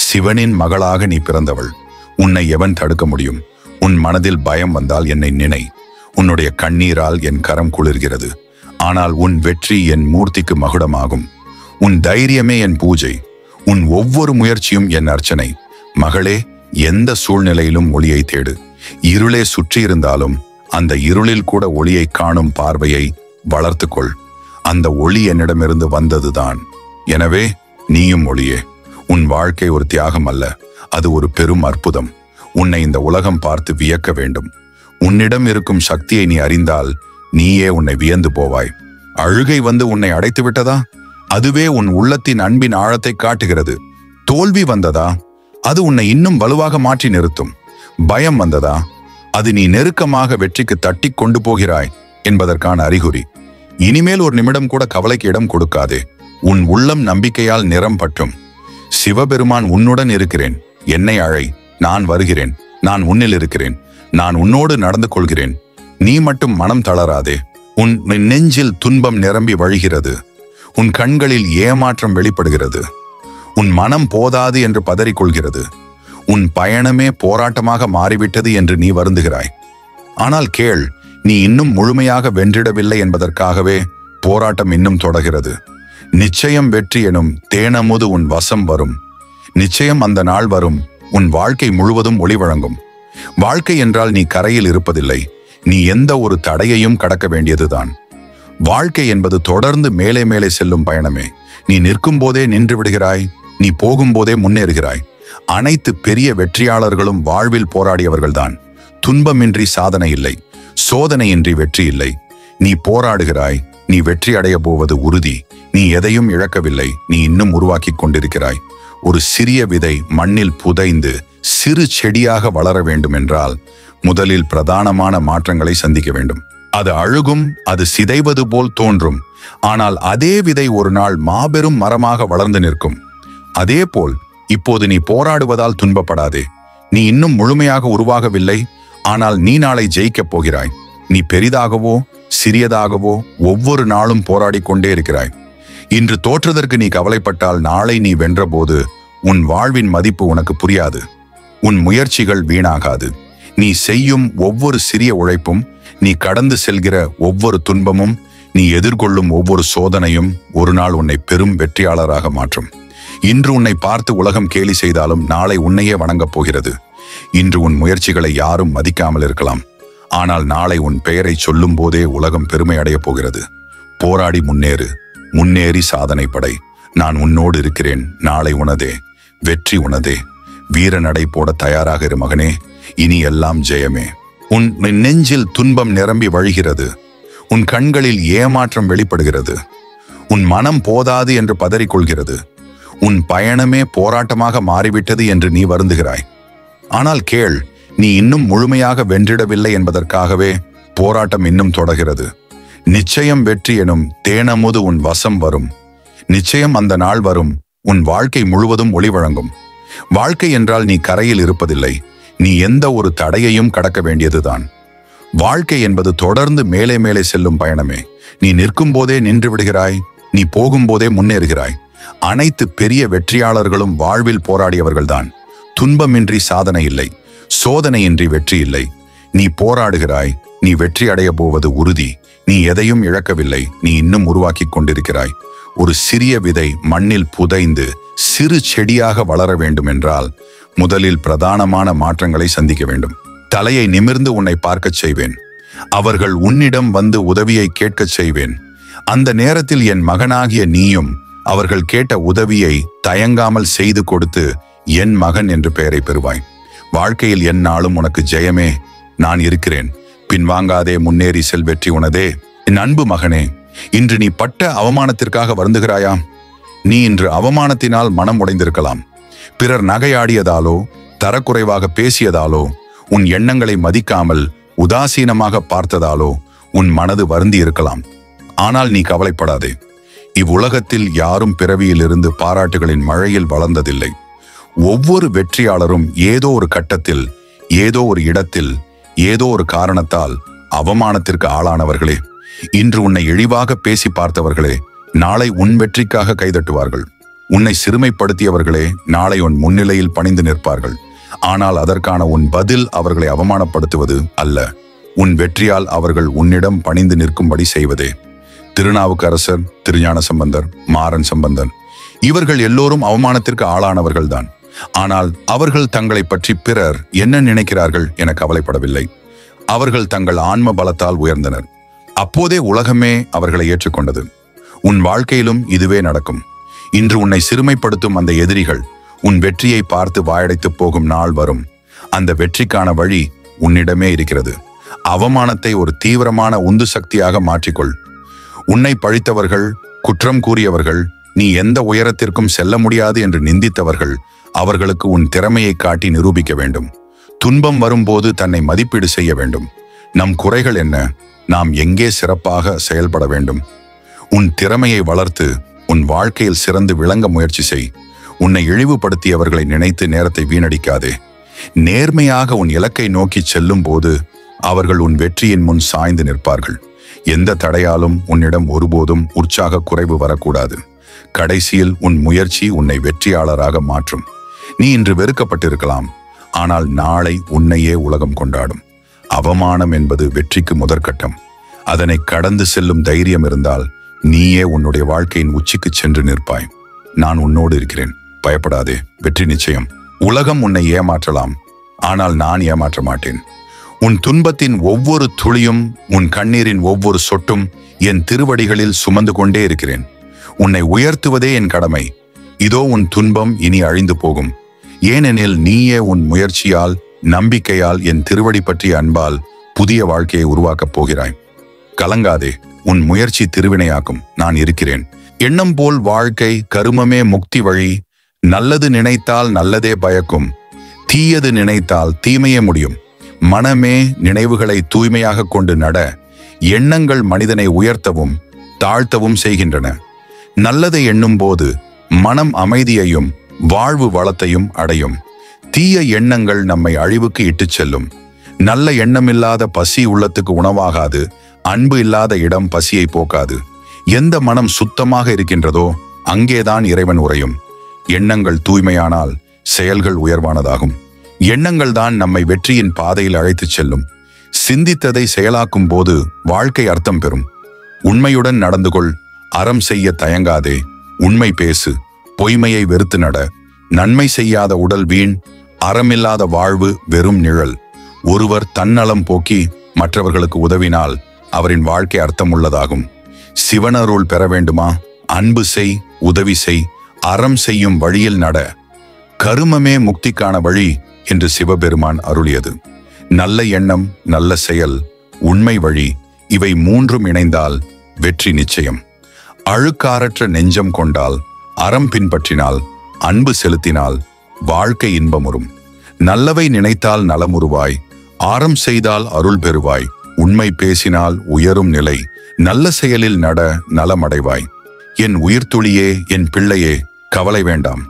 சிவனின் மகளாக நீ பிறந்தவள். உன்னை எவன் தடுக்க முடியும்? உன் மனதில் பயம் வந்தால் என்னை நினை. உன்னுடைய கண்ணீரால் என் கரம் குளிர்கிறது. ஆனால் உன் வெற்றி என் மூர்த்திக்கு மகுடமாகும். உன் தைரியமே என் பூஜை. உன் ஒவ்வொரு முயற்சியும் என் அர்ச்சனை. மகளே, எந்த சூழ்நிலையிலும் ஒளியை தேடு. இருளே சுற்றி இருந்தாலும் அந்த இருளில் கூட ஒளியை காணும் பார்வையை வளர்த்துக்கொள். அந்த ஒளி என்னிடமிருந்து வந்ததுதான். எனவே நீயும் ஒளியே. உன் வாழ்க்கை ஒரு தியாகம் அல்ல, அது ஒரு பெரும் அற்புதம். உன்னை இந்த உலகம் பார்த்து வியக்க வேண்டும். உன்னிடம் இருக்கும் சக்தியை நீ அறிந்தால் நீயே உன்னை வியந்து போவாய். அழுகை வந்து உன்னை அடைத்து விட்டதா? அதுவே உன் உள்ளத்தின் அன்பின் ஆழத்தை காட்டுகிறது. தோல்வி வந்ததா? அது உன்னை இன்னும் வலுவாக மாற்றி நிறுத்தும். பயம் வந்ததா? அது நீ நெருக்கமாக வெற்றிக்கு தட்டி கொண்டு போகிறாய் என்பதற்கான அறிகுறி. இனிமேல் ஒரு நிமிடம் கூட கவலைக்கு இடம் கொடுக்காதே. உன் உள்ளம் நம்பிக்கையால் நிறம் பற்றும். சிவபெருமான் உன்னுடன் இருக்கிறேன். என்னை அழை. நான் வருகிறேன். நான் உன்னில் இருக்கிறேன். நான் உன்னோடு நடந்து கொள்கிறேன். நீ மட்டும் மனம் தளராதே. உன் நெஞ்சில் துன்பம் நிரம்பி வழிகிறது. உன் கண்களில் ஏமாற்றம் வெளிப்படுகிறது. உன் மனம் போதாது என்று பதறிக்கொள்கிறது. உன் பயணமே போராட்டமாக மாறிவிட்டது என்று நீ வருந்துகிறாய். ஆனால் கேள், நீ இன்னும் முழுமையாக வென்றிடவில்லை என்பதற்காகவே போராட்டம் இன்னும் தொடர்கிறது. நிச்சயம் வெற்றி எனும் தேனமுது உன் வசம் வரும். நிச்சயம் அந்த நாள் வரும், உன் வாழ்க்கை முழுவதும் ஒளி வழங்கும். வாழ்க்கை என்றால் நீ கரையில் இருப்பதில்லை, நீ எந்த ஒரு தடையையும் கடக்க வேண்டியதுதான். வாழ்க்கை என்பது தொடர்ந்து மேலே மேலே செல்லும் பயணமே. நீ நிற்கும் போதே நின்று விடுகிறாய், நீ போகும்போதே முன்னேறுகிறாய். அனைத்து பெரிய வெற்றியாளர்களும் வாழ்வில் போராடியவர்கள்தான். துன்பமின்றி சாதனை இல்லை, சோதனையின்றி வெற்றி இல்லை. நீ போராடுகிறாய், நீ வெற்றி அடைய போவது உறுதி. நீ எதையும் இழக்கவில்லை, நீ இன்னும் உருவாக்கிக் கொண்டிருக்கிறாய். ஒரு சிறிய விதை மண்ணில் புதைந்து சிறு செடியாக வளர வேண்டும் என்றால் முதலில் பிரதானமான மாற்றங்களை சந்திக்க வேண்டும். அது அழுகும், அது சிதைவது போல் தோன்றும். ஆனால் அதே விதை ஒரு நாள் மாபெரும் மரமாக வளர்ந்து நிற்கும். அதே போல் இப்போது நீ போராடுவதால் துன்பப்படாதே. நீ இன்னும் முழுமையாக உருவாகவில்லை, ஆனால் நீ நாளை ஜெயிக்கப் போகிறாய். நீ பெரிதாகவோ சிறியதாகவோ ஒவ்வொரு நாளும் போராடி கொண்டே இருக்கிறாய். இன்று தோற்றதற்கு நீ கவலைப்பட்டால் நாளை நீ வென்றபோது உன் வாழ்வின் மதிப்பு உனக்கு புரியாது. உன் முயற்சிகள் வீணாகாது. நீ செய்யும் ஒவ்வொரு சிறிய உழைப்பும், நீ கடந்து செல்கிற ஒவ்வொரு துன்பமும், நீ எதிர்கொள்ளும் ஒவ்வொரு சோதனையும் ஒரு நாள் உன்னை பெரும் வெற்றியாளராக மாற்றும். இன்று உன்னை பார்த்து உலகம் கேலி செய்தாலும் நாளை உன்னையே வணங்கப் போகிறது. இன்று உன் முயற்சிகளை யாரும் மதிக்காமல் இருக்கலாம், ஆனால் நாளை உன் பெயரை சொல்லும் போதே உலகம் பெருமை அடையப் போகிறது. போராடி முன்னேறு, முன்னேறி சாதனை படை. நான் உன்னோடு இருக்கிறேன். நாளை உனதே, வெற்றி உனதே. வீர நடை போட தயாராக இரு மகனே. இனி எல்லாம் ஜெயமே. உன் நெஞ்சில் துன்பம் நிரம்பி வழிகிறது. உன் கண்களில் ஏமாற்றம் வெளிப்படுகிறது. உன் மனம் போதாது என்று பதறிக்கொள்கிறது. உன் பயணமே போராட்டமாக மாறிவிட்டது என்று நீ வருந்துகிறாய். ஆனால் கேள், நீ இன்னும் முழுமையாக வென்றிடவில்லை என்பதற்காகவே போராட்டம் இன்னும் தொடர்கிறது. நிச்சயம் வெற்றி எனும் தேனமுது உன் வசம் வரும். நிச்சயம் அந்த நாள் வரும், உன் வாழ்க்கை முழுவதும் ஒளி வழங்கும். வாழ்க்கை என்றால் நீ கரையில் இருப்பதில்லை, நீ எந்த ஒரு தடையையும் கடக்க வேண்டியதுதான். வாழ்க்கை என்பது தொடர்ந்து மேலே மேலே செல்லும் பயணமே. நீ நிற்கும் போதே நின்று விடுகிறாய், நீ போகும்போதே முன்னேறுகிறாய். அனைத்து பெரிய வெற்றியாளர்களும் வாழ்வில் போராடியவர்கள்தான். துன்பமின்றி சாதனை இல்லை, சோதனையின்றி வெற்றி இல்லை. நீ போராடுகிறாய், நீ வெற்றி அடைய போவது உறுதி. நீ எதையும் இழக்கவில்லை, நீ இன்னும் உருவாக்கிக் கொண்டிருக்கிறாய். ஒரு சிறிய விதை மண்ணில் புதைந்து சிறு செடியாக வளர வேண்டும் என்றால் முதலில் பிரதானமான மாற்றங்களை சந்திக்க வேண்டும். தலையை நிமிர்ந்து உன்னை பார்க்கச் செய்வேன். அவர்கள் உன்னிடம் வந்து உதவியை கேட்கச் செய்வேன். அந்த நேரத்தில் என் மகனாகிய நீயும் அவர்கள் கேட்ட உதவியை தயங்காமல் செய்து கொடுத்து என் மகன் என்று பெயரை பெறுவாய். வாழ்க்கையில் எந்நாளும் உனக்கு ஜெயமே. நான் இருக்கிறேன். பின்வாங்காதே, முன்னேறி செல், வெற்றி உனதே. என் அன்பு மகனே, இன்று நீ பட்ட அவமானத்திற்காக வருந்துகிறாயா? நீ இன்று அவமானத்தினால் மனம் உடைந்திருக்கலாம். பிறர் நகையாடியதாலோ, தரக்குறைவாக பேசியதாலோ, உன் எண்ணங்களை மதிக்காமல் உதாசீனமாக பார்த்ததாலோ உன் மனது வருந்தி இருக்கலாம். ஆனால் நீ கவலைப்படாதே. இவ்வுலகத்தில் யாரும் பிறவியிலிருந்து பாராட்டுகளின் மழையில் வளர்ந்ததில்லை. ஒவ்வொரு வெற்றியாளரும் ஏதோ ஒரு கட்டத்தில், ஏதோ ஒரு இடத்தில், ஏதோ ஒரு காரணத்தால் அவமானத்திற்கு ஆளானவர்களே. இன்று உன்னை இழிவாக பேசி பார்த்தவர்களே நாளை உன் வெற்றிக்காக கைதட்டுவார்கள். உன்னை சிறுமைப்படுத்தியவர்களே நாளை உன் முன்னிலையில் பணிந்து நிற்பார்கள். ஆனால் அதற்கான உன் பதில் அவர்களை அவமானப்படுத்துவது அல்ல, உன் வெற்றியால் அவர்கள் உன்னிடம் பணிந்து நிற்கும்படி செய்வதே. திருநாவுக்கரசர், திருஞான சம்பந்தர், மாறன் சம்பந்தன் இவர்கள் எல்லோரும் அவமானத்திற்கு ஆளானவர்கள்தான். ஆனால் அவர்கள் தங்களை பற்றி பிறர் என்ன நினைக்கிறார்கள் என கவலைப்படவில்லை. அவர்கள் தங்கள் ஆன்ம பலத்தால் உயர்ந்தனர். அப்போதே உலகமே அவர்களை ஏற்றுக்கொண்டது. உன் வாழ்க்கையிலும் இதுவே நடக்கும். இன்று உன்னை சிறுமைப்படுத்தும் அந்த எதிரிகள் உன் வெற்றியை பார்த்து வாயடைத்து போகும் நாள் வரும். அந்த வெற்றிக்கான வழி உன்னிடமே இருக்கிறது. அவமானத்தை ஒரு தீவிரமான உந்து சக்தியாக மாற்றிக்கொள். உன்னை பழித்தவர்கள், குற்றம் கூறியவர்கள், நீ எந்த உயரத்திற்கும் செல்ல முடியாது என்று நிந்தித்தவர்கள், அவர்களுக்கு உன் திறமையை காட்டி நிரூபிக்க வேண்டும். துன்பம் வரும்போது தன்னை மதிப்பீடு செய்ய வேண்டும். நம் குறைகள் என்ன? நாம் எங்கே சிறப்பாக செயல்பட வேண்டும்? உன் திறமையை வளர்த்து உன் வாழ்க்கையில் சிறந்து விளங்க முயற்சி செய். உன்னை இழிவுபடுத்தியவர்களை நினைத்து நேரத்தை வீணடிக்காதே. நேர்மையாக உன் இலக்கை நோக்கி செல்லும் போது அவர்கள் உன் வெற்றியின் முன் சாய்ந்து நிற்பார்கள். எந்த தடையாலும் உன்னிடம் ஒருபோதும் உற்சாக குறைவு வரக்கூடாது. கடைசியில் உன் முயற்சி உன்னை வெற்றியாளராக மாற்றும். நீ இன்று வெறுக்கப்பட்டிருக்கலாம், ஆனால் நாளை உன்னையே உலகம் கொண்டாடும். அவமானம் என்பது வெற்றிக்கு முதற்கட்டம். அதனை கடந்து செல்லும் தைரியம் இருந்தால் நீயே உன்னுடைய வாழ்க்கையின் உச்சிக்கு சென்று நிற்பாய். நான் உன்னோடு இருக்கிறேன், பயப்படாதே, வெற்றி நிச்சயம். உலகம் உன்னை ஏமாற்றலாம், ஆனால் நான் ஏமாற்ற மாட்டேன். உன் துன்பத்தின் ஒவ்வொரு துளியும், உன் கண்ணீரின் ஒவ்வொரு சொட்டும் என் திருவடிகளில் சுமந்து கொண்டே இருக்கிறேன். உன்னை உயர்த்துவதே என் கடமை. இதோ உன் துன்பம் இனி அழிந்து போகும். ஏனெனில் நீயே உன் முயற்சியால், நம்பிக்கையால், என் திருவடி பற்றிய அன்பால் புதிய வாழ்க்கையை உருவாக்கப் போகிறாய். கலங்காதே, உன் முயற்சி திருவினையாக்கும். நான் இருக்கிறேன். எண்ணம் போல் வாழ்க்கை, கருமமே முக்தி வழி. நல்லது நினைத்தால் நல்லதே பயக்கும், தீயது நினைத்தால் தீமையே முடியும். மனமே நினைவுகளை தூய்மையாக கொண்டு நட. எண்ணங்கள் மனிதனை உயர்த்தவும் தாழ்த்தவும் செய்கின்றன. நல்லதை எண்ணும் போது மனம் அமைதியையும் வாழ்வு வளத்தையும் அடையும். தீய எண்ணங்கள் நம்மை அழிவுக்கு இட்டுச் செல்லும். நல்ல எண்ணமில்லாத பசி உள்ளத்துக்கு உணவாகாது. அன்பு இல்லாத இடம் பசியை போக்காது. எந்த மனம் சுத்தமாக இருக்கின்றதோ அங்கேதான் இறைவன் உறையும். எண்ணங்கள் தூய்மையானால் செயல்கள் உயர்வானதாகும். எண்ணங்கள் தான் நம்மை வெற்றியின் பாதையில் அழைத்துச் செல்லும். சிந்தித்ததை செயலாக்கும் போது வாழ்க்கை அர்த்தம் பெறும். உண்மையுடன் நடந்து கொள். அறம் செய்ய தயங்காதே. உண்மை பேசு. பொய்மையை வெறுத்து நட. நன்மை செய்யாத உடல் வீண், அறமில்லாத வாழ்வு வெறும் நிழல். ஒருவர் தன்னலம் போக்கி மற்றவர்களுக்கு உதவினால் அவரின் வாழ்க்கை அர்த்தமுள்ளதாகும். சிவனருள் பெற வேண்டுமா? அன்பு செய், உதவி செய், அறம் செய்யும் வழியில் நட. கருமமே முக்திக்கான வழி என்று சிவபெருமான் அருளியது. நல்ல எண்ணம், நல்ல செயல், உண்மை வழி, இவை மூன்றும் இணைந்தால் வெற்றி நிச்சயம். அழுக்காரற்ற நெஞ்சம் கொண்டால், அறம் பின்பற்றினால், அன்பு செலுத்தினால் வாழ்க்கை இன்பமுறும். நல்லவை நினைத்தால் நலமுறுவாய். ஆரம் செய்தால் அருள் பெறுவாய். உண்மை பேசினால் உயரும் நிலை. நல்ல செயலில் நட, நலமடைவாய். என் உயிர்த்துளியே, என் பிள்ளையே, கவலை வேண்டாம்.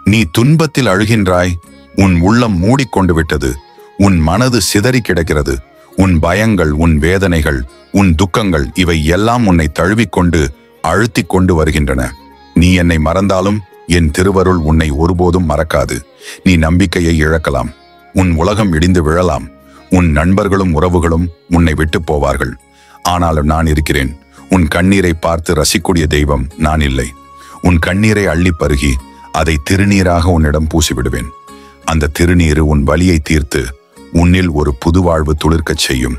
நீ துன்பத்தில் அழுகின்றாய். உன் உள்ளம் மூடிக்கொண்டு விட்டது. உன் மனது சிதறி கிடக்கிறது. உன் பயங்கள், உன் வேதனைகள், உன் துக்கங்கள் இவை எல்லாம் உன்னை தழுவிக்கொண்டு அழுத்திக் கொண்டு வருகின்றன. நீ என்னை மறந்தாலும் என் திருவருள் உன்னை ஒருபோதும் மறக்காது. நீ நம்பிக்கையை இழக்கலாம். உன் உலகம் இடிந்து விழலாம். உன் நண்பர்களும் உறவுகளும் உன்னை விட்டு போவார்கள். ஆனாலும் நான் இருக்கிறேன். உன் கண்ணீரை பார்த்து ரசிக்கூடிய தெய்வம் நான் இல்லை. உன் கண்ணீரை அள்ளி பருகி அதை திருநீராக உன்னிடம் பூசிவிடுவேன். அந்த திருநீரு உன் வலியை தீர்த்து உன்னில் ஒரு புது வாழ்வு துளிர்க்கச் செய்யும்.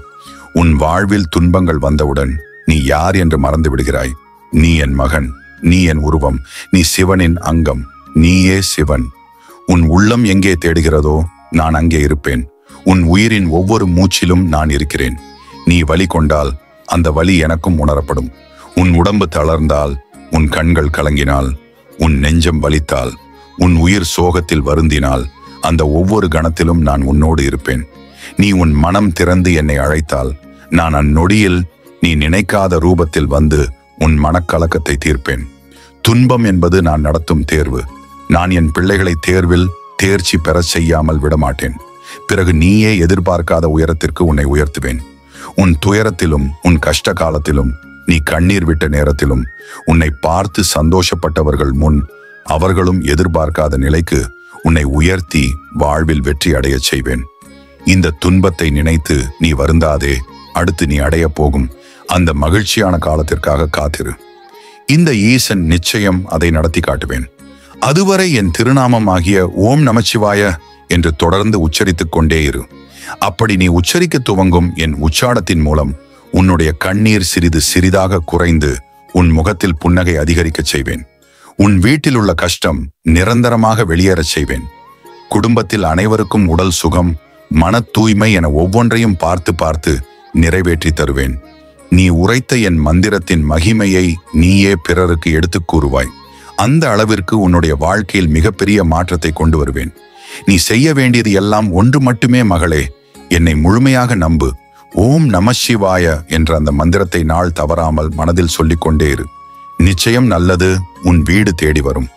உன் வாழ்வில் துன்பங்கள் வந்தவுடன் நீ யார் என்று மறந்து விடுகிறாய். நீ என் மகன், நீ என் உருவம், நீ சிவனின் அங்கம், நீயே சிவன். உன் உள்ளம் எங்கே தேடுகிறதோ நான் அங்கே இருப்பேன். உன் உயிரின் ஒவ்வொரு மூச்சிலும் நான் இருக்கிறேன். நீ வலி கொண்டால் அந்த வலி எனக்கும் உணரப்படும். உன் உடம்பு தளர்ந்தால், உன் கண்கள் கலங்கினால், உன் நெஞ்சம் வலித்தால், உன் உயிர் சோகத்தில் வருந்தினால், அந்த ஒவ்வொரு கணத்திலும் நான் உன்னோடு இருப்பேன். நீ உன் மனம் திறந்து என்னை அழைத்தால் நான் அந்நொடியில் நீ நினைக்காத ரூபத்தில் வந்து உன் மனக்கலக்கத்தை தீர்ப்பேன். துன்பம் என்பது நான் நடத்தும் தேர்வு. நான் என் பிள்ளைகளை தேர்வில் தேர்ச்சி பெற செய்யாமல் விடமாட்டேன். பிறகு நீயே எதிர்பார்க்காத உயரத்திற்கு உன்னை உயர்த்துவேன். உன் துயரத்திலும் உன் கஷ்ட காலத்திலும் நீ கண்ணீர் விட்ட நேரத்திலும் உன்னை பார்த்து சந்தோஷப்பட்டவர்கள் முன் அவர்களும் எதிர்பார்க்காத நிலைக்கு உன்னை உயர்த்தி வாழ்வில் வெற்றி அடையச் செய்வேன். இந்த துன்பத்தை நினைத்து நீ வருந்தாதே. அடுத்து நீ அடைய போகும் அந்த மகிழ்ச்சியான காலத்திற்காக காத்திரு. இந்த ஈசன் நிச்சயம் அதை நடத்தி காட்டுவேன். அதுவரை என் திருநாமம் ஆகிய ஓம் நமச்சிவாய என்று தொடர்ந்து உச்சரித்துக் கொண்டே இரு. அப்படி நீ உச்சரிக்க துவங்கும் என் உச்சாடத்தின் மூலம் உன்னுடைய கண்ணீர் சிறிது சிறிதாக குறைந்து உன் முகத்தில் புன்னகை அதிகரிக்கச் செய்வேன். உன் வீட்டில் உள்ள கஷ்டம் நிரந்தரமாக வெளியேறச் செய்வேன். குடும்பத்தில் அனைவருக்கும் உடல் சுகம், மன தூய்மை என ஒவ்வொன்றையும் பார்த்து பார்த்து நிறைவேற்றி தருவேன். நீ உரைத்த என் மந்திரத்தின் மகிமையை நீயே பிறருக்கு எடுத்துக் கூறுவாய். அந்த அளவிற்கு உன்னுடைய வாழ்க்கையில் மிகப்பெரிய மாற்றத்தை கொண்டு வருவேன். நீ செய்ய வேண்டியது எல்லாம் ஒன்று மட்டுமே மகளே, என்னை முழுமையாக நம்பு. ஓம் நமசிவாய என்ற அந்த மந்திரத்தை நாள் தவறாமல் மனதில் சொல்லிக்கொண்டே இரு. நிச்சயம் நல்லது உன் வீடு தேடி வரும்.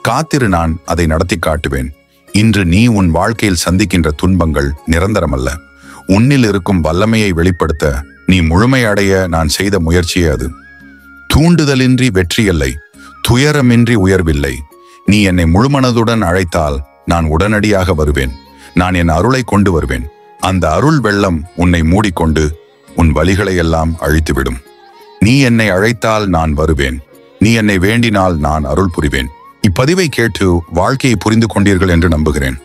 காத்திரு, நான் அதை நடத்தி காட்டுவேன். இன்று நீ உன் வாழ்க்கையில் சந்திக்கின்ற துன்பங்கள் நிரந்தரமல்ல. உன்னில் இருக்கும் வல்லமையை வெளிப்படுத்த நீ முழுமையடைய நான் செய்த முயற்சியே அது. தூண்டுதலின்றி வெற்றியில்லை, துயரமின்றி உயர்வில்லை. நீ என்னை முழுமனதுடன் அழைத்தால் நான் உடனடியாக வருவேன். நான் என் அருளை கொண்டு வருவேன். அந்த அருள் வெள்ளம் உன்னை மூடிக்கொண்டு உன் வலிகளை எல்லாம் அழித்துவிடும். நீ என்னை அழைத்தால் நான் வருவேன். நீ என்னை வேண்டினால் நான் அருள் புரிவேன். இப்பதிவை கேட்டு வாழ்க்கையை புரிந்து கொண்டீர்கள் என்று நம்புகிறேன்.